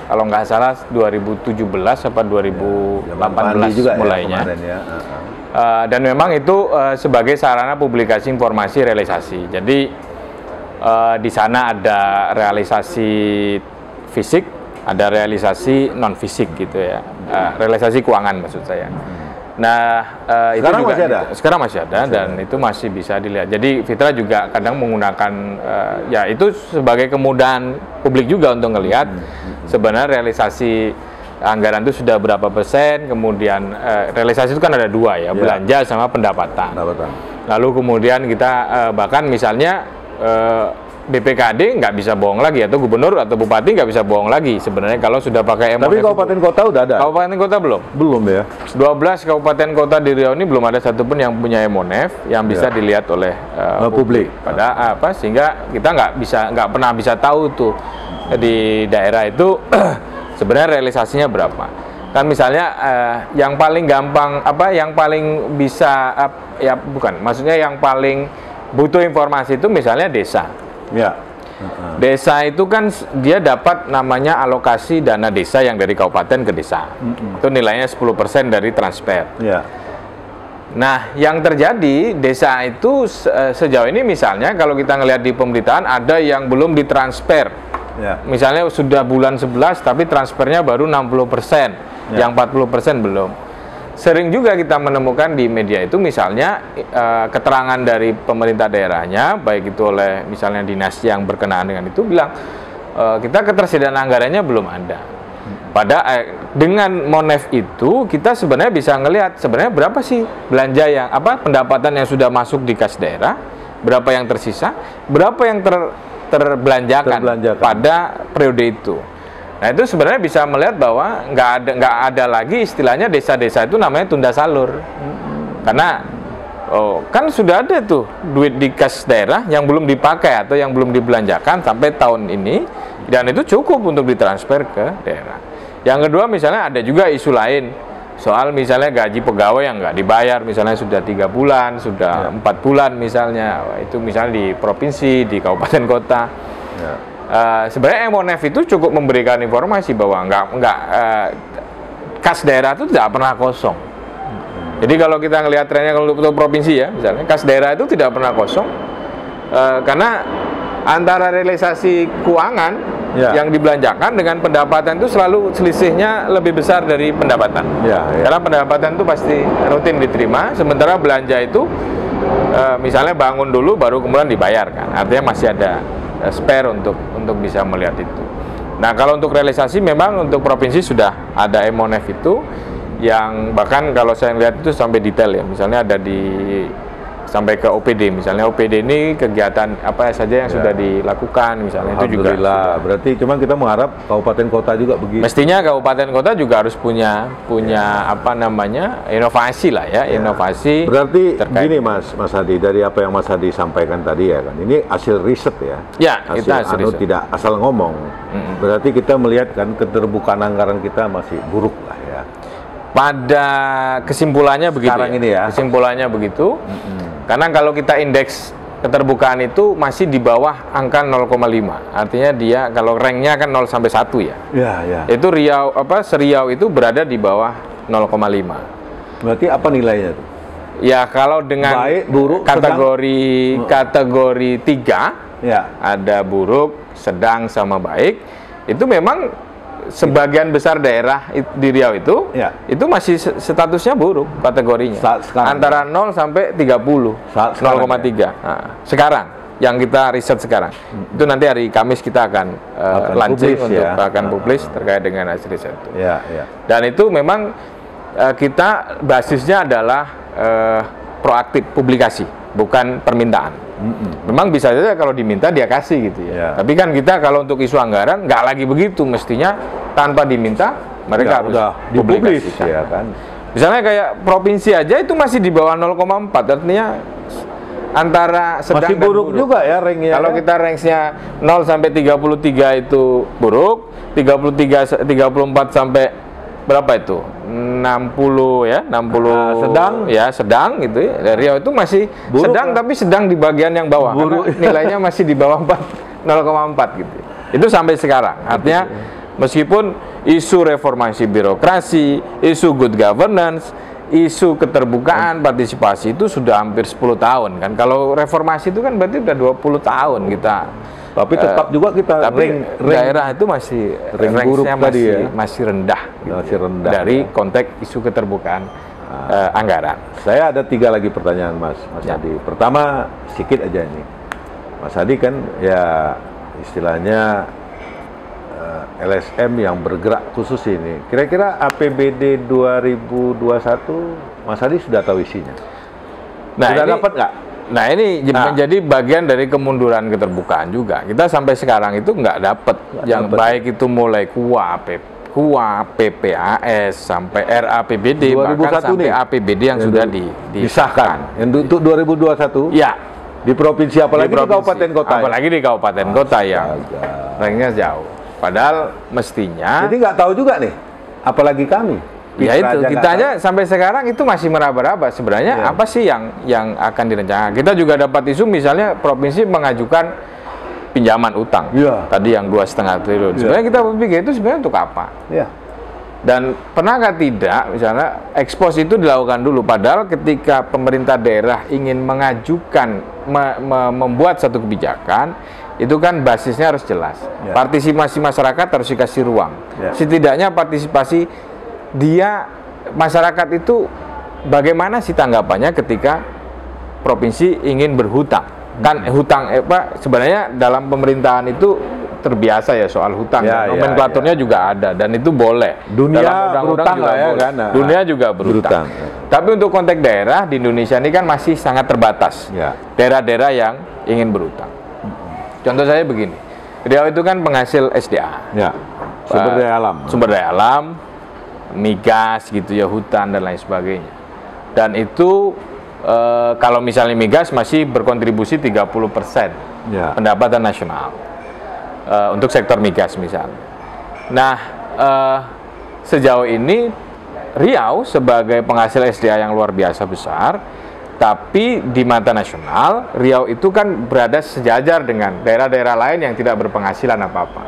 kalau nggak salah 2017 atau 2018 juga mulainya. Dan memang itu sebagai sarana publikasi informasi realisasi. Jadi di sana ada realisasi fisik, ada realisasi non fisik gitu ya, realisasi keuangan maksud saya. Nah itu juga sekarang masih ada dan itu masih bisa dilihat. Jadi Fitra juga kadang menggunakan ya itu sebagai kemudahan publik juga untuk ngelihat sebenarnya realisasi anggaran itu sudah berapa persen. Kemudian realisasi itu kan ada dua ya, belanja sama pendapatan. Lalu kemudian kita bahkan misalnya BPKD nggak bisa bohong lagi, atau gubernur atau bupati nggak bisa bohong lagi sebenarnya kalau sudah pakai MONEF. Tapi kabupaten kota udah ada? Kabupaten kota belum? Belum ya? 12 kabupaten kota di Riau ini belum ada satupun yang punya MONEF yang bisa dilihat oleh publik. Pada sehingga kita nggak pernah bisa tahu tuh di daerah itu sebenarnya realisasinya berapa. Kan misalnya yang paling gampang yang paling bisa maksudnya yang paling butuh informasi itu misalnya desa. Ya. Desa itu kan dia dapat namanya alokasi dana desa yang dari kabupaten ke desa. Itu nilainya 10% dari transfer. Ya. Nah, yang terjadi desa itu sejauh ini misalnya kalau kita ngelihat di pemberitaan ada yang belum ditransfer. Ya. Misalnya sudah bulan 11 tapi transfernya baru 60%, yang 40% belum. Sering juga kita menemukan di media itu misalnya keterangan dari pemerintah daerahnya, baik itu oleh misalnya dinas yang berkenaan dengan itu bilang kita ketersediaan anggarannya belum ada. Dengan MONEF itu kita sebenarnya bisa ngelihat sebenarnya berapa sih belanja yang pendapatan yang sudah masuk di kas daerah, berapa yang tersisa, berapa yang terbelanjakan pada periode itu. Nah itu sebenarnya bisa melihat bahwa nggak ada lagi istilahnya desa-desa itu namanya tunda salur, karena kan sudah ada tuh duit di kas daerah yang belum dipakai atau yang belum dibelanjakan sampai tahun ini, dan itu cukup untuk ditransfer ke daerah. Yang kedua misalnya ada juga isu lain soal misalnya gaji pegawai yang nggak dibayar, misalnya sudah 3 bulan, sudah 4 bulan misalnya, itu misalnya di provinsi, di kabupaten kota. Sebenarnya MONEF itu cukup memberikan informasi bahwa kas daerah itu tidak pernah kosong. Jadi kalau kita ngelihat trennya kalau untuk provinsi ya, misalnya kas daerah itu tidak pernah kosong, karena antara realisasi keuangan yang dibelanjakan dengan pendapatan itu selalu selisihnya lebih besar dari pendapatan. Karena pendapatan itu pasti rutin diterima, sementara belanja itu misalnya bangun dulu baru kemudian dibayarkan. Artinya masih ada spare untuk bisa melihat itu. Nah kalau untuk realisasi memang untuk provinsi sudah ada MONEF itu yang bahkan kalau saya lihat itu sampai detail ya, misalnya ada sampai ke OPD, misalnya OPD ini kegiatan apa saja yang sudah dilakukan misalnya, itu juga sudah. Berarti cuman kita mengharap kabupaten kota juga begitu. Mestinya kabupaten kota juga harus punya inovasi lah ya, inovasi. Berarti gini Mas Hadi, dari apa yang Mas Hadi sampaikan tadi ya kan, ini hasil riset ya. Ya, kita hasil riset. Tidak asal ngomong. Berarti kita melihat kan keterbukaan anggaran kita masih buruk lah ya. Pada kesimpulannya begitu. Sekarang ini ya. Kesimpulannya begitu. Karena kalau kita indeks keterbukaan itu masih di bawah angka 0,5. Artinya dia kalau ranknya kan 0 sampai 1 ya. Itu Riau itu berada di bawah 0,5. Berarti apa nilainya tuh? Ya kalau dengan baik, buruk, kategori 3 ada buruk, sedang sama baik. Itu memang sebagian besar daerah di Riau itu masih statusnya buruk kategorinya. Antara 0 sampai 30, 0,3. Sekarang yang kita riset sekarang. Itu nanti hari Kamis kita akan launching akan publish terkait dengan hasil riset itu. Dan itu memang kita basisnya adalah proaktif publikasi, bukan permintaan. Memang bisa saja kalau diminta dia kasih gitu ya. Tapi kan kita kalau untuk isu anggaran nggak lagi begitu, mestinya tanpa diminta mereka harus dipublikasikan. Ya kan. Misalnya kayak provinsi aja itu masih di bawah 0,4, artinya antara sedang masih buruk dan buruk juga ya ranknya. Kalau kita ranksnya 0 sampai 33 itu buruk, 34 sampai berapa itu? 60 ya, 60 sedang ya, sedang gitu ya. Riau itu masih buruk, sedang tapi sedang di bagian yang bawah. Buruk. Nilainya masih di bawah 0,4 gitu. Itu sampai sekarang. Artinya meskipun isu reformasi birokrasi, isu good governance, isu keterbukaan, partisipasi itu sudah hampir 10 tahun kan. Kalau reformasi itu kan berarti udah 20 tahun kita. Tapi tetap juga kita daerah itu masih rank-nya masih rendah, gitu, masih rendah dari konteks isu keterbukaan anggaran. Saya ada 3 lagi pertanyaan Mas Hadi. Pertama sedikit aja ini, Mas Hadi kan ya istilahnya LSM yang bergerak khusus ini. Kira-kira APBD 2021 Mas Hadi sudah tahu isinya? Nah, sudah ini, dapat nggak? Nah ini menjadi bagian dari kemunduran keterbukaan juga. Kita sampai sekarang itu nggak dapat yang dapet. baik itu mulai KUA, PPAS sampai RAPBD, bahkan sampai nih, APBD yang sudah disahkan. Yang untuk 2021? Ya. Di provinsi, apalagi di kabupaten kota. Apalagi di kabupaten kota ya. Ranknya jauh. Padahal mestinya. Jadi nggak tahu juga nih, apalagi kami. Ya itu, kita aja sampai sekarang itu masih meraba-raba sebenarnya apa sih yang akan direncanakan. Kita juga dapat isu misalnya provinsi mengajukan pinjaman utang. Tadi yang 2,5 triliun. Sebenarnya kita berpikir itu sebenarnya untuk apa? Dan pernahkah tidak misalnya ekspos itu dilakukan dulu, padahal ketika pemerintah daerah ingin mengajukan membuat satu kebijakan itu kan basisnya harus jelas. Partisipasi masyarakat harus dikasih ruang. Setidaknya partisipasi dia masyarakat itu bagaimana sih tanggapannya ketika provinsi ingin berhutang? Kan hutang sebenarnya dalam pemerintahan itu terbiasa ya soal hutang, nomenklaturnya juga ada dan itu boleh. Dunia berutang lah ya kan. Dunia juga berutang. Tapi untuk konteks daerah di Indonesia ini kan masih sangat terbatas. Daerah-daerah yang ingin berutang. Contoh saya begini, Riau itu kan penghasil SDA. Sumber daya alam. Sumber daya alam, migas gitu ya, hutan dan lain sebagainya. Dan itu kalau misalnya migas masih berkontribusi 30% pendapatan nasional. Untuk sektor migas misalnya. Nah, sejauh ini Riau sebagai penghasil SDA yang luar biasa besar, tapi di mata nasional Riau itu kan berada sejajar dengan daerah-daerah lain yang tidak berpenghasilan apa-apa.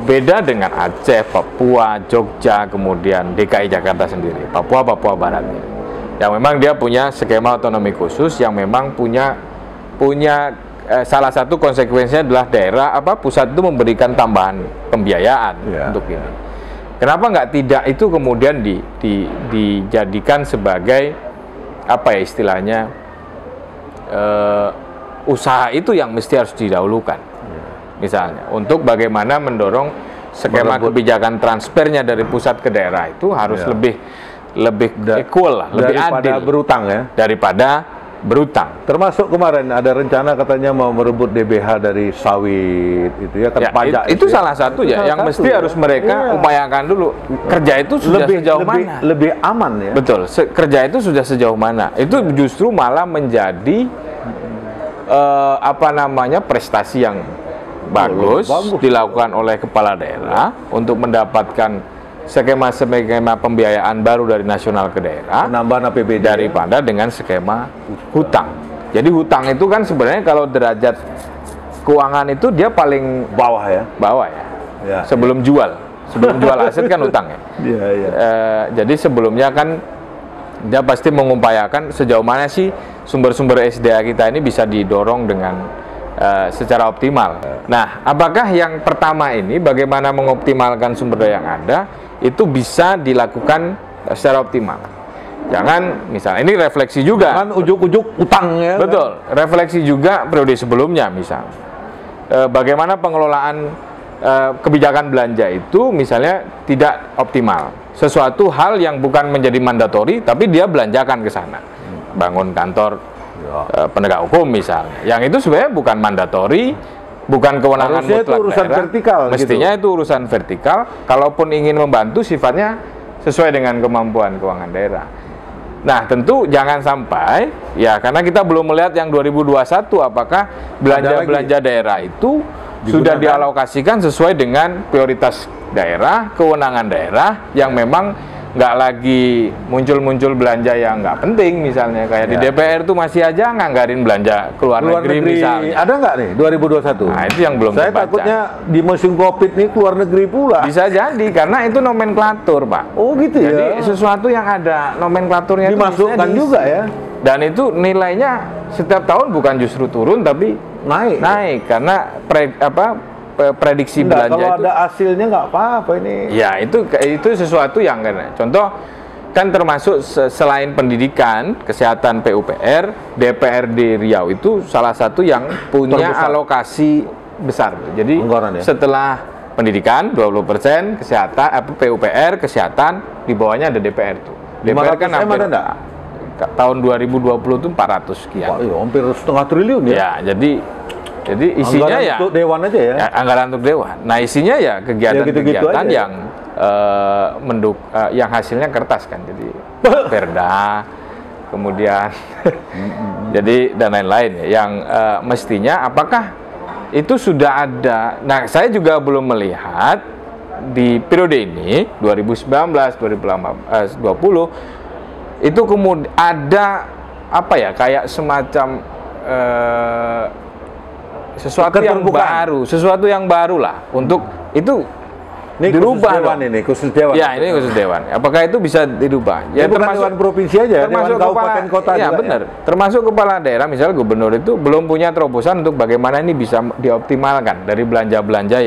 Beda dengan Aceh, Papua, Jogja, kemudian DKI Jakarta sendiri, Papua Barat, yang memang dia punya skema otonomi khusus yang memang punya salah satu konsekuensinya adalah daerah pusat itu memberikan tambahan pembiayaan untuk ini. Kenapa tidak itu kemudian dijadikan sebagai istilahnya usaha itu yang mesti harus didahulukan. Misalnya untuk bagaimana mendorong skema kebijakan transfernya dari pusat ke daerah itu harus lebih equal lah, lebih adil berutang daripada berutang. Termasuk kemarin ada rencana katanya mau merebut DBH dari sawit itu ya kan, pajak itu salah satu yang mesti harus mereka upayakan dulu. Kerja itu sudah sejauh mana? Lebih aman ya. Betul. Kerja itu sudah sejauh mana? Itu justru malah menjadi prestasi yang bagus dilakukan oleh kepala daerah untuk mendapatkan skema pembiayaan baru dari nasional ke daerah, penambahan APBD daripada dengan skema hutang. Jadi hutang itu kan sebenarnya kalau derajat keuangan itu dia paling bawah ya. Sebelum jual aset kan hutang ya. Jadi sebelumnya kan dia pasti mengupayakan sejauh mana sih sumber-sumber SDA kita ini bisa didorong dengan secara optimal. Nah, apakah yang pertama ini bagaimana mengoptimalkan sumber daya yang ada itu bisa dilakukan secara optimal? Jangan misalnya ini refleksi juga. Jangan ujuk-ujuk utang ya. Betul. Refleksi juga periode sebelumnya misalnya. Bagaimana pengelolaan kebijakan belanja itu misalnya tidak optimal. Sesuatu hal yang bukan menjadi mandatori tapi dia belanjakan ke sana. Bangun kantor penegak hukum misalnya, yang itu sebenarnya bukan mandatori, bukan kewenangan mutlak itu urusan daerah. Vertikal. Mestinya itu urusan vertikal. Kalaupun ingin membantu sifatnya sesuai dengan kemampuan keuangan daerah. Nah tentu jangan sampai karena kita belum melihat yang 2021 apakah belanja daerah itu sudah dialokasikan sesuai dengan prioritas daerah, kewenangan daerah yang memang nggak lagi muncul belanja yang nggak penting misalnya kayak di DPR tuh masih aja nganggarin belanja keluar negeri misalnya. Ada nggak nih 2021? Nah itu yang belum saya terbaca. Takutnya di musim COVID nih keluar negeri pula. Bisa jadi karena itu nomenklatur Pak. Oh gitu ya. Jadi sesuatu yang ada nomenklaturnya dimasukkan itu juga ya. Dan itu nilainya setiap tahun bukan justru turun tapi naik karena prediksi belanja kalau itu ada hasilnya nggak apa-apa ini. Ya itu sesuatu yang contoh kan termasuk selain pendidikan, kesehatan PUPR, DPRD Riau itu salah satu yang punya alokasi besar. Jadi setelah pendidikan 20%, kesehatan PUPR, kesehatan di bawahnya ada DPR tuh. DPR kan hampir tahun 2020 itu 400 sekian. Wah, iya, hampir setengah triliun ya. Ya, jadi isinya anggaran ya untuk dewan aja ya. anggaran untuk dewan. Nah, isinya ya kegiatan-kegiatan yang yang hasilnya kertas kan. Jadi perda, kemudian jadi dan lain-lain ya, yang mestinya apakah itu sudah ada. Nah, saya juga belum melihat di periode ini 2019 2020 itu kemudian ada apa ya, kayak semacam sesuatu yang baru lah untuk itu ini dirubah khusus dewan dong. ini, khusus dewan. Ya, ini khusus dewan. Apakah itu bisa dirubah? Ya, bukan dewan provinsi aja, termasuk dewan kabupaten kota ya, juga. benar. Termasuk kepala daerah, misalnya gubernur itu belum punya terobosan untuk bagaimana ini bisa dioptimalkan dari belanja-belanja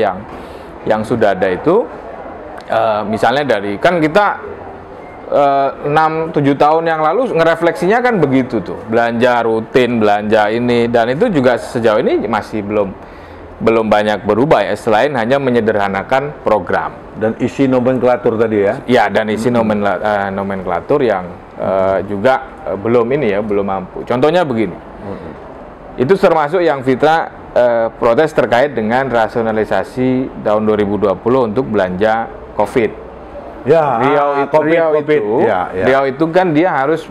yang sudah ada itu. Misalnya dari kan kita 6-7 tahun yang lalu ngerefleksinya kan begitu tuh, belanja rutin, belanja ini, dan itu juga sejauh ini masih belum banyak berubah ya, selain hanya menyederhanakan program dan isi nomenklatur tadi ya. Ya, dan isi nomenklatur yang juga belum mampu. Contohnya begini, itu termasuk yang Fitra protes terkait dengan rasionalisasi tahun 2020 untuk belanja COVID. Ya, Riau itu kan dia harus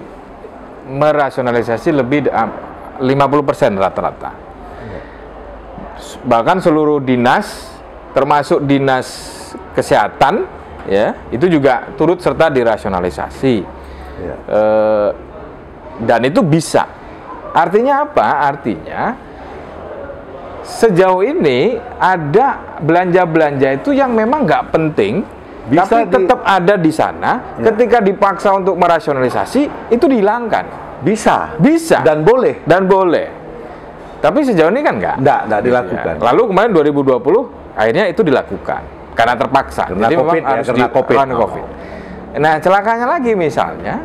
merasionalisasi lebih 50% rata-rata. Bahkan seluruh dinas, termasuk dinas kesehatan, ya, itu juga turut serta dirasionalisasi. Ya. Dan itu bisa. Artinya apa? Artinya sejauh ini ada belanja-belanja itu yang memang nggak penting, bisa tapi tetap ada di sana. Ya. Ketika dipaksa untuk merasionalisasi, itu dihilangkan. Bisa dan boleh. Tapi sejauh ini kan nggak dilakukan. Ya. Lalu kemarin 2020 akhirnya itu dilakukan karena terpaksa. Karena jadi COVID, memang harus karena COVID. Nah, celakanya lagi misalnya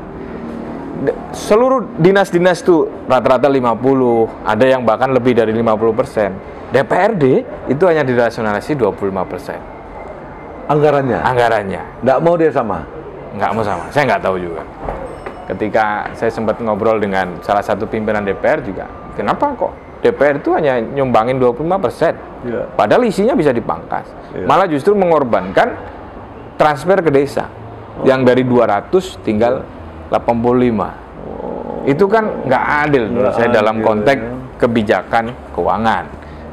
seluruh dinas-dinas itu rata-rata 50, ada yang bahkan lebih dari 50%. DPRD itu hanya dirasionalisasi 25%. Anggarannya. Nggak mau dia sama? Nggak mau sama. Saya nggak tahu juga. Ketika saya sempat ngobrol dengan salah satu pimpinan DPR juga, kenapa kok DPR itu hanya nyumbangin 25%, padahal isinya bisa dipangkas. Malah justru mengorbankan transfer ke desa, yang dari 200 tinggal 85. Itu kan nggak adil menurut saya dalam konteks kebijakan keuangan.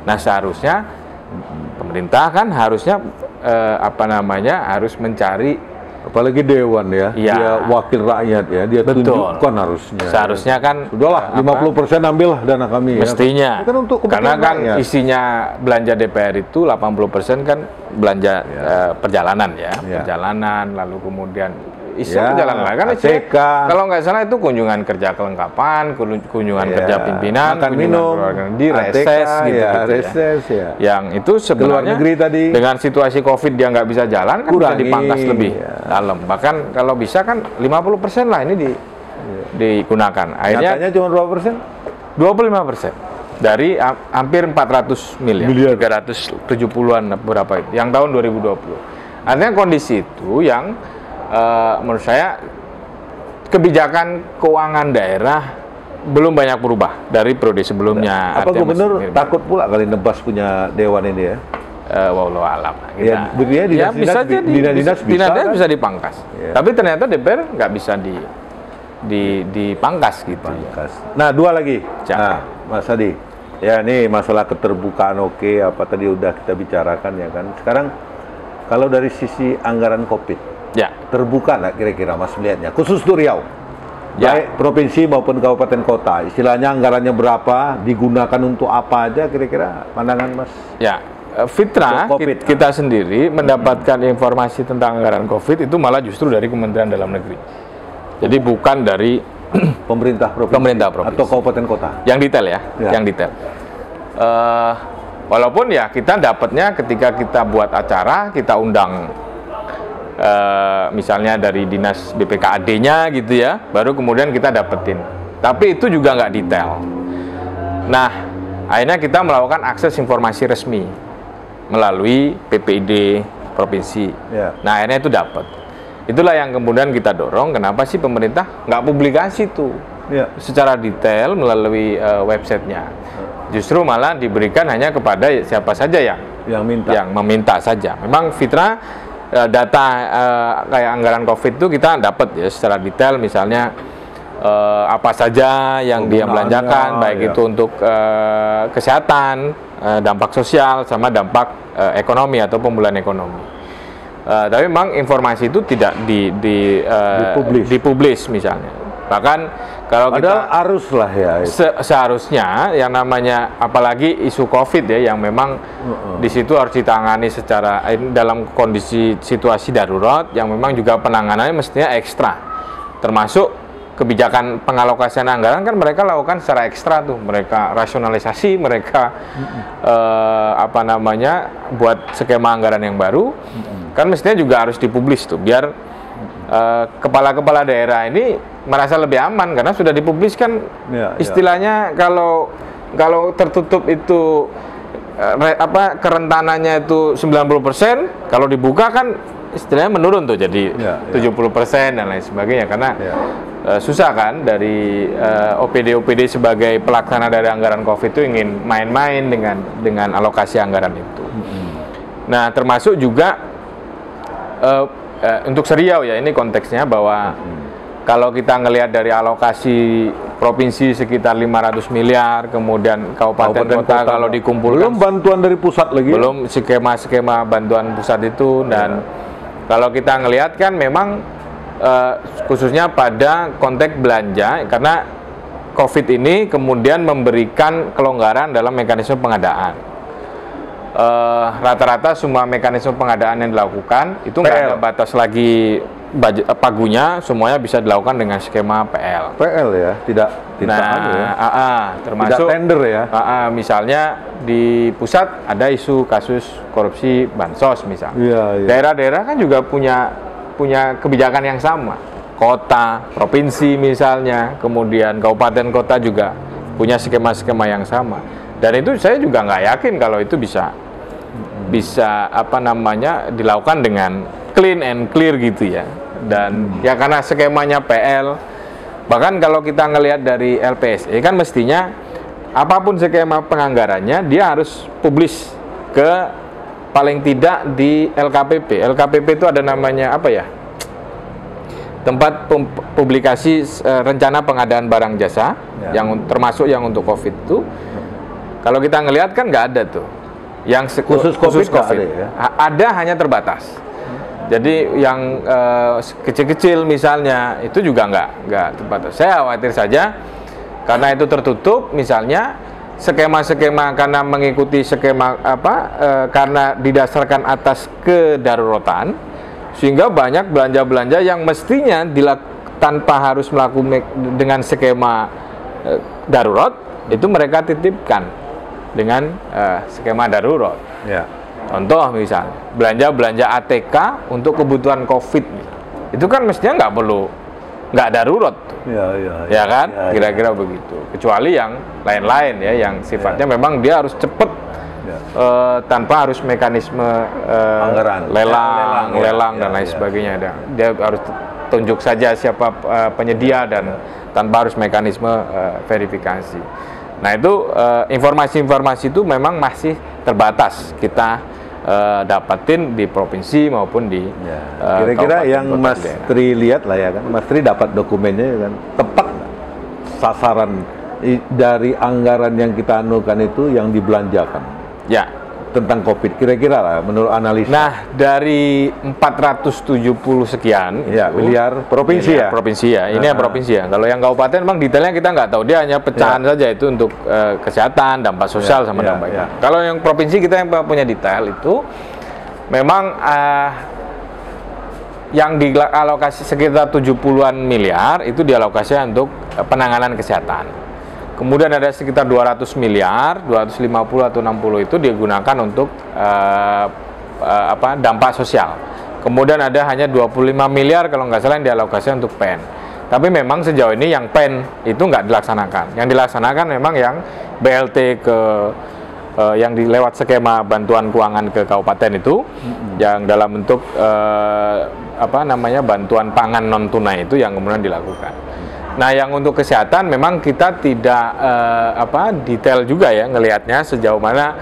Nah, seharusnya pemerintah kan harusnya harus mencari, apalagi dewan ya, dia wakil rakyat ya, dia tunjukkan harusnya. Seharusnya kan sudahlah 50% ambillah dana kami. Mestinya. Ya. Kan untuk karena kan rakyat. Isinya belanja DPR itu 80% kan belanja perjalanan ya, perjalanan, lalu kemudian perjalanan kan kalau nggak salah itu kunjungan kerja kelengkapan, kunjungan kerja pimpinan, makan minum, di reses gitu, reses ya. Yang itu sebenarnya tadi, dengan situasi COVID dia nggak bisa jalan kan bisa dipangkas lebih dalam. Bahkan kalau bisa kan 50% lah ini digunakan. Akhirnya nyatanya cuma berapa persen? 25% dari hampir 400 miliar. 370-an berapa itu yang tahun 2020. Artinya kondisi itu yang menurut saya kebijakan keuangan daerah belum banyak berubah dari periode sebelumnya. Apa gubernur takut pula kali nebas punya dewan ini ya? Wallahu alam. Bisa bisa dipangkas. Tapi ternyata DPR nggak bisa dipangkas gitu. Nah, dua lagi. Nah, Mas Adi, ya ini masalah keterbukaan apa tadi udah kita bicarakan ya kan. Sekarang kalau dari sisi anggaran COVID, terbuka nggak kira-kira Mas melihatnya, khusus untuk Riau, baik provinsi maupun kabupaten kota, istilahnya anggarannya berapa, digunakan untuk apa aja kira-kira pandangan Mas? Ya, Fitra, kita sendiri mendapatkan informasi tentang anggaran COVID itu malah justru dari Kementerian Dalam Negeri. Jadi bukan dari pemerintah provinsi atau kabupaten kota. Yang detail ya. Yang detail. Walaupun ya kita dapatnya ketika kita buat acara, kita undang misalnya dari dinas BPKAD-nya gitu ya, baru kemudian kita dapetin. Tapi itu juga nggak detail. Nah, akhirnya kita melakukan akses informasi resmi melalui PPID provinsi. Nah, akhirnya itu dapat. Itulah yang kemudian kita dorong, kenapa sih pemerintah nggak publikasi tuh secara detail melalui websitenya. Justru malah diberikan hanya kepada siapa saja yang meminta saja. Memang Fitra data kayak anggaran COVID itu kita dapat ya secara detail, misalnya apa saja yang dia belanjakan, baik itu untuk kesehatan, dampak sosial, sama dampak ekonomi atau pemulihan ekonomi. Tapi memang informasi itu tidak dipublish misalnya. Bahkan kalau kita harus lah ya. Seharusnya yang namanya apalagi isu COVID ya, yang memang di situ harus ditangani secara dalam kondisi situasi darurat, yang memang juga penanganannya mestinya ekstra. Termasuk kebijakan pengalokasian anggaran kan mereka lakukan secara ekstra tuh, mereka rasionalisasi, mereka buat skema anggaran yang baru, kan mestinya juga harus dipublish tuh, biar kepala-kepala daerah ini merasa lebih aman karena sudah dipublish kan. Istilahnya kalau tertutup itu kerentanannya itu 90%, kalau dibuka kan istilahnya menurun tuh jadi 70% dan lain sebagainya, karena susah kan dari OPD sebagai pelaksana dari anggaran COVID itu ingin main-main dengan alokasi anggaran itu. Nah, termasuk juga untuk Seriau ya, ini konteksnya bahwa kalau kita ngelihat dari alokasi provinsi sekitar 500 miliar, kemudian kabupaten kota kalau dikumpulkan belum bantuan dari pusat lagi, belum skema bantuan pusat itu. Dan kalau kita ngelihat kan memang khususnya pada konteks belanja, karena COVID ini kemudian memberikan kelonggaran dalam mekanisme pengadaan. Rata-rata semua mekanisme pengadaan yang dilakukan itu nggak ada batas lagi pagunya, semuanya bisa dilakukan dengan skema PL ya, tidak termasuk tidak tender ya. Misalnya di pusat ada isu kasus korupsi bansos misalnya. Daerah-daerah kan juga punya kebijakan yang sama. Kota, provinsi misalnya, kemudian kabupaten kota juga punya skema-skema yang sama. Dan itu saya juga nggak yakin kalau itu bisa dilakukan dengan clean and clear gitu ya. Dan ya karena skemanya PL, bahkan kalau kita ngelihat dari LPSE kan mestinya apapun skema penganggarannya dia harus publish ke paling tidak di LKPP. LKPP itu ada namanya apa ya? Tempat publikasi rencana pengadaan barang jasa yang termasuk yang untuk COVID itu. Kalau kita ngelihat kan nggak ada tuh yang khusus COVID. Ada hanya terbatas. Jadi yang kecil-kecil misalnya itu juga nggak terbatas. Saya khawatir saja karena itu tertutup, misalnya skema-skema karena mengikuti skema karena didasarkan atas kedaruratan, sehingga banyak belanja-belanja yang mestinya tanpa harus melakukan dengan skema darurat itu mereka titipkan dengan skema darurat. Contoh misalnya belanja ATK untuk kebutuhan COVID, itu kan mestinya nggak darurat, ya kan? Kira-kira begitu. Kecuali yang lain-lain ya, yang sifatnya memang dia harus cepat, tanpa harus mekanisme anggaran, lelang dan lain sebagainya. Dia harus tunjuk saja siapa penyedia dan tanpa harus mekanisme verifikasi. Nah itu informasi-informasi itu memang masih terbatas kita dapatin di provinsi maupun di kira-kira yang Mas Tri lihat lah ya kan, Mas Tri dapat dokumennya kan, tepat sasaran dari anggaran yang kita anukan itu yang dibelanjakan tentang COVID, kira-kira lah menurut analisa. Nah, dari 470 sekian miliar provinsi ini yang provinsi ya. Kalau yang kabupaten memang detailnya kita nggak tahu, dia hanya pecahan saja itu untuk kesehatan, dampak sosial sama dampak. Kalau yang provinsi kita yang punya detail itu memang yang dialokasi sekitar 70-an miliar itu dialokasikan untuk penanganan kesehatan. Kemudian ada sekitar 200 miliar, 250 atau 60 itu digunakan untuk dampak sosial. Kemudian ada hanya 25 miliar kalau nggak salah yang dialokasikan untuk PEN. Tapi memang sejauh ini yang PEN itu nggak dilaksanakan. Yang dilaksanakan memang yang BLT ke yang lewat skema bantuan keuangan ke kabupaten itu, yang dalam bentuk bantuan pangan non tunai itu yang kemudian dilakukan. Nah, yang untuk kesehatan memang kita tidak detail juga ya ngelihatnya sejauh mana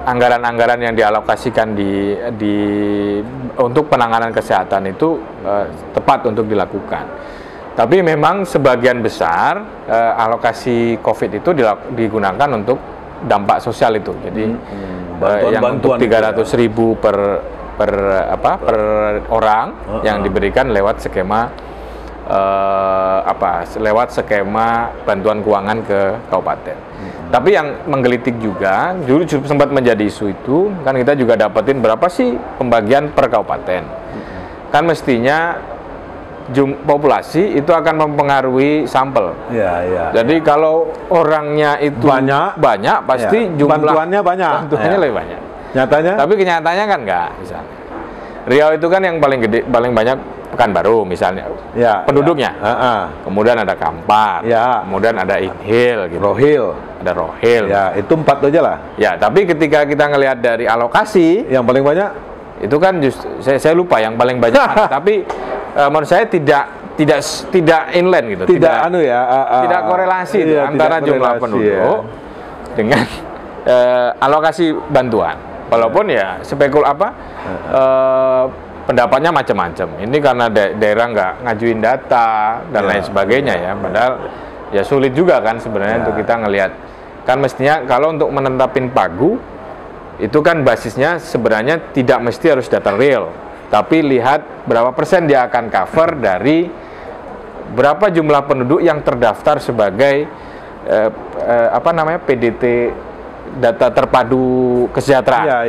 anggaran-anggaran yang dialokasikan untuk penanganan kesehatan itu tepat untuk dilakukan. Tapi memang sebagian besar alokasi COVID itu digunakan untuk dampak sosial itu. Jadi yang untuk 300.000 per orang yang diberikan lewat skema bantuan keuangan ke kabupaten. Tapi yang menggelitik juga, dulu sempat menjadi isu itu, kan kita juga dapetin berapa sih pembagian per kabupaten. Kan mestinya populasi itu akan mempengaruhi sampel. Jadi kalau orangnya itu banyak pasti jumlah bantuannya banyak. Bantuannya lebih banyak. Nyatanya? Tapi kenyataannya kan enggak, misalnya. Riau itu kan yang paling gede, paling banyak Pekanbaru misalnya, penduduknya. Kemudian ada Kampar, kemudian ada Inhil, gitu. Ada Rohil. Ya, itu 4 aja lah. Ya, tapi ketika kita ngelihat dari alokasi, yang paling banyak itu kan justru saya lupa yang paling banyak mana. Tapi menurut saya tidak inline gitu. Tidak korelasi itu antara jumlah penduduk dengan alokasi bantuan. Walaupun ya pendapatnya macam-macam. Ini karena daerah nggak ngajuin data dan lain sebagainya ya. Padahal ya sulit juga kan sebenarnya untuk kita ngelihat. Kan mestinya kalau untuk menetapin pagu itu kan basisnya sebenarnya tidak mesti harus data real, tapi lihat berapa persen dia akan cover dari berapa jumlah penduduk yang terdaftar sebagai PDT, data terpadu kesejahteraan.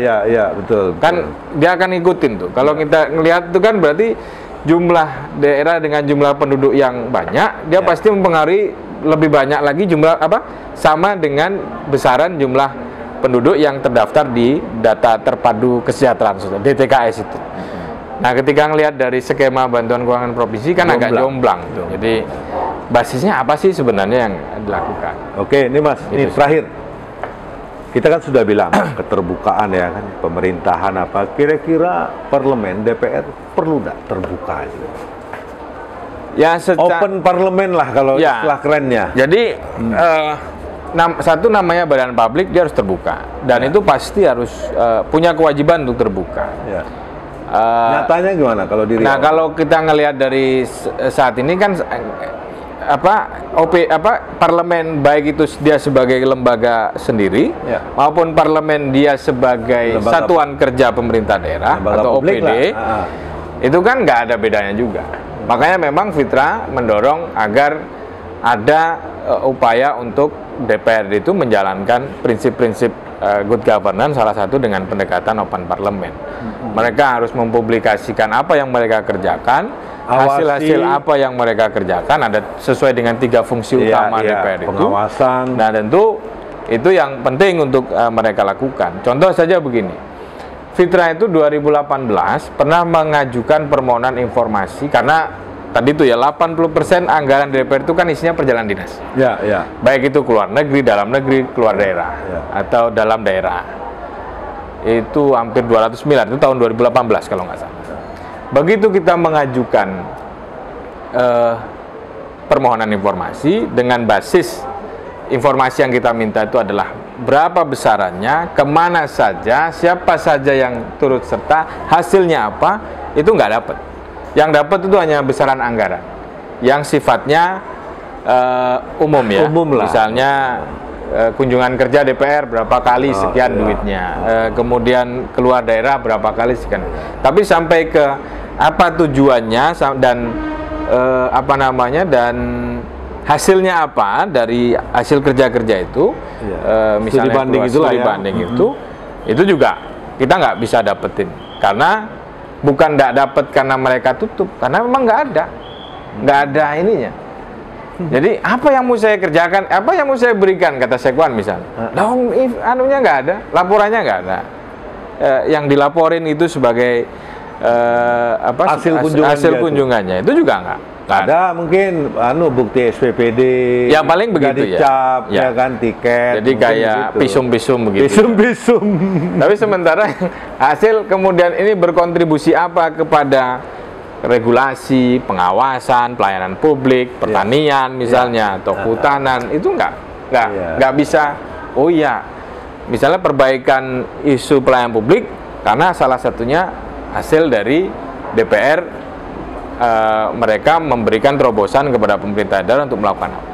Betul. Kan dia akan ngikutin tuh. Kalau kita ngelihat itu kan berarti jumlah daerah dengan jumlah penduduk yang banyak, dia pasti mempengaruhi lebih banyak lagi jumlah sama dengan besaran jumlah penduduk yang terdaftar di data terpadu kesejahteraan DTKS itu. Nah, ketika ngelihat dari skema bantuan keuangan provinsi kan agak jomblang tuh. Jadi basisnya apa sih sebenarnya yang dilakukan? Oke, ini Mas, ini terakhir. Kita kan sudah bilang keterbukaan ya kan, pemerintahan apa. Kira-kira parlemen DPR perlu nggak terbuka itu? Ya, open parlemen lah kalau istilah kerennya. Jadi satu namanya badan publik, dia harus terbuka dan itu pasti harus punya kewajiban untuk terbuka. Nyatanya gimana kalau di Riau? Nah, kalau kita ngelihat dari saat ini kan parlemen baik itu dia sebagai lembaga sendiri maupun parlemen dia sebagai satuan kerja pemerintah daerah atau OPD itu kan nggak ada bedanya juga. Makanya memang Fitra mendorong agar ada upaya untuk DPRD itu menjalankan prinsip-prinsip good governance, salah satu dengan pendekatan open parlemen. Mereka harus mempublikasikan apa yang mereka kerjakan, hasil-hasil apa yang mereka kerjakan, ada sesuai dengan 3 fungsi utama DPR itu. Pengawasan. Nah, tentu itu yang penting untuk mereka lakukan. Contoh saja begini, Fitra itu 2018 pernah mengajukan permohonan informasi karena tadi itu ya 80% anggaran DPR itu kan isinya perjalanan dinas. Baik itu keluar negeri, dalam negeri, keluar daerah atau dalam daerah. Itu hampir 200 miliar itu tahun 2018 kalau nggak salah. Begitu kita mengajukan permohonan informasi dengan basis informasi yang kita minta itu adalah berapa besarannya, kemana saja, siapa saja yang turut serta, hasilnya apa, itu nggak dapat. Yang dapat itu hanya besaran anggaran yang sifatnya umum ya. Misalnya kunjungan kerja DPR berapa kali sekian duitnya, kemudian keluar daerah berapa kali sekian. Tapi sampai ke apa tujuannya dan dan hasilnya apa dari hasil kerja-kerja itu, misalnya studi banding itu juga kita nggak bisa dapetin karena bukan nggak dapet karena mereka tutup, karena memang nggak ada ininya. Jadi apa yang mau saya kerjakan, apa yang mau saya berikan, kata Sekwan misalnya, dong anunya nggak ada, laporannya nggak ada, yang dilaporin itu sebagai hasil kunjungannya itu juga nggak. Ada mungkin bukti SPPD. Ya paling begitu dicap, ya. Ya kan tiket. Jadi kayak pisum-pisum begitu. Pisum-pisum. Tapi sementara hasil kemudian ini berkontribusi apa kepada regulasi, pengawasan, pelayanan publik, pertanian misalnya, atau kehutanan, itu nggak bisa. Oh iya, misalnya perbaikan isu pelayanan publik karena salah satunya hasil dari DPR. Mereka memberikan terobosan kepada pemerintah daerah untuk melakukan apa.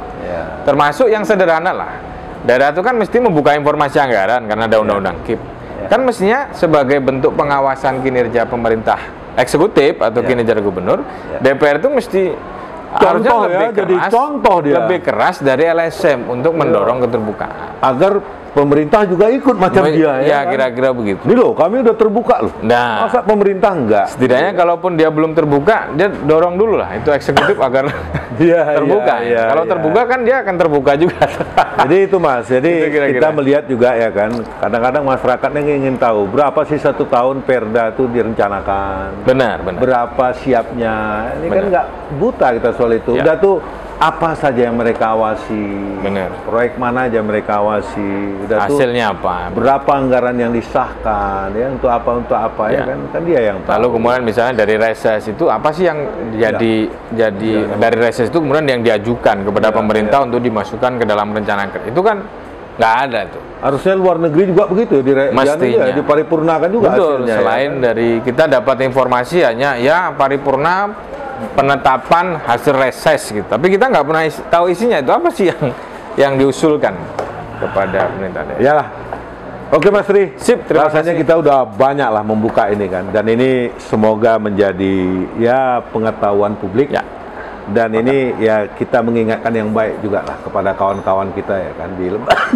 Termasuk yang sederhana lah. Daerah itu kan mesti membuka informasi anggaran karena ada undang-undang KIP. Kan mestinya sebagai bentuk pengawasan kinerja pemerintah eksekutif atau kinerja gubernur, DPR itu mesti harusnya lebih keras dari LSM untuk mendorong keterbukaan. Agar pemerintah juga ikut macam dia ya kira-kira begitu. Ini loh, kami udah terbuka loh. Nah, masa pemerintah enggak? Setidaknya kalaupun dia belum terbuka, dia dorong dulu lah itu eksekutif agar terbuka. Kalau terbuka kan dia akan terbuka juga. Jadi itu Mas, jadi kita melihat juga ya kan, kadang-kadang masyarakatnya ingin tahu berapa sih 1 tahun Perda itu direncanakan. Benar. Berapa siapnya? Ini kan nggak buta kita soal itu. Udah tuh apa saja yang mereka awasi, proyek mana aja mereka awasi, udah hasilnya tuh, apa, berapa anggaran yang disahkan, ya untuk apa ya kan dia yang tahu. Lalu kemudian misalnya dari reses itu apa sih yang jadi dari reses itu kemudian yang diajukan kepada pemerintah untuk dimasukkan ke dalam rencana kerja itu kan nggak ada tuh. Harusnya luar negeri juga begitu mestinya diparipurnakan juga. Betul, hasilnya, selain dari kita dapat informasi hanya paripurna penetapan hasil reses gitu. Tapi kita nggak pernah tahu isinya itu apa sih yang diusulkan kepada pemerintah daerah. Iyalah. Oke Mas Tri. Sip, terima kasih. Kita udah banyak lah membuka ini kan. Dan ini semoga menjadi pengetahuan publik. Ya. Dan ini kita mengingatkan yang baik juga lah kepada kawan-kawan kita ya kan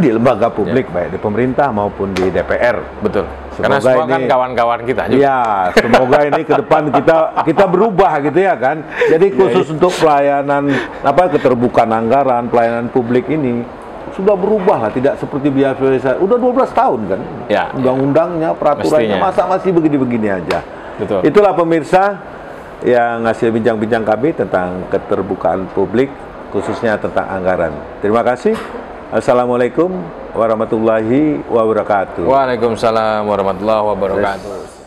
di lembaga publik baik di pemerintah maupun di DPR. Betul. Karena semua kan kawan-kawan kita juga. Ya, semoga ini ke depan kita berubah gitu ya kan. Jadi khusus untuk pelayanan keterbukaan anggaran, pelayanan publik ini sudah berubah lah, tidak seperti biasa. Udah 12 tahun kan. Ya. Undang-undangnya, peraturannya masa masih begini-begini aja. Betul. Itulah pemirsa yang hasil bincang-bincang kami tentang keterbukaan publik, khususnya tentang anggaran. Terima kasih. Assalamualaikum warahmatullahi wabarakatuh. Waalaikumsalam warahmatullahi wabarakatuh.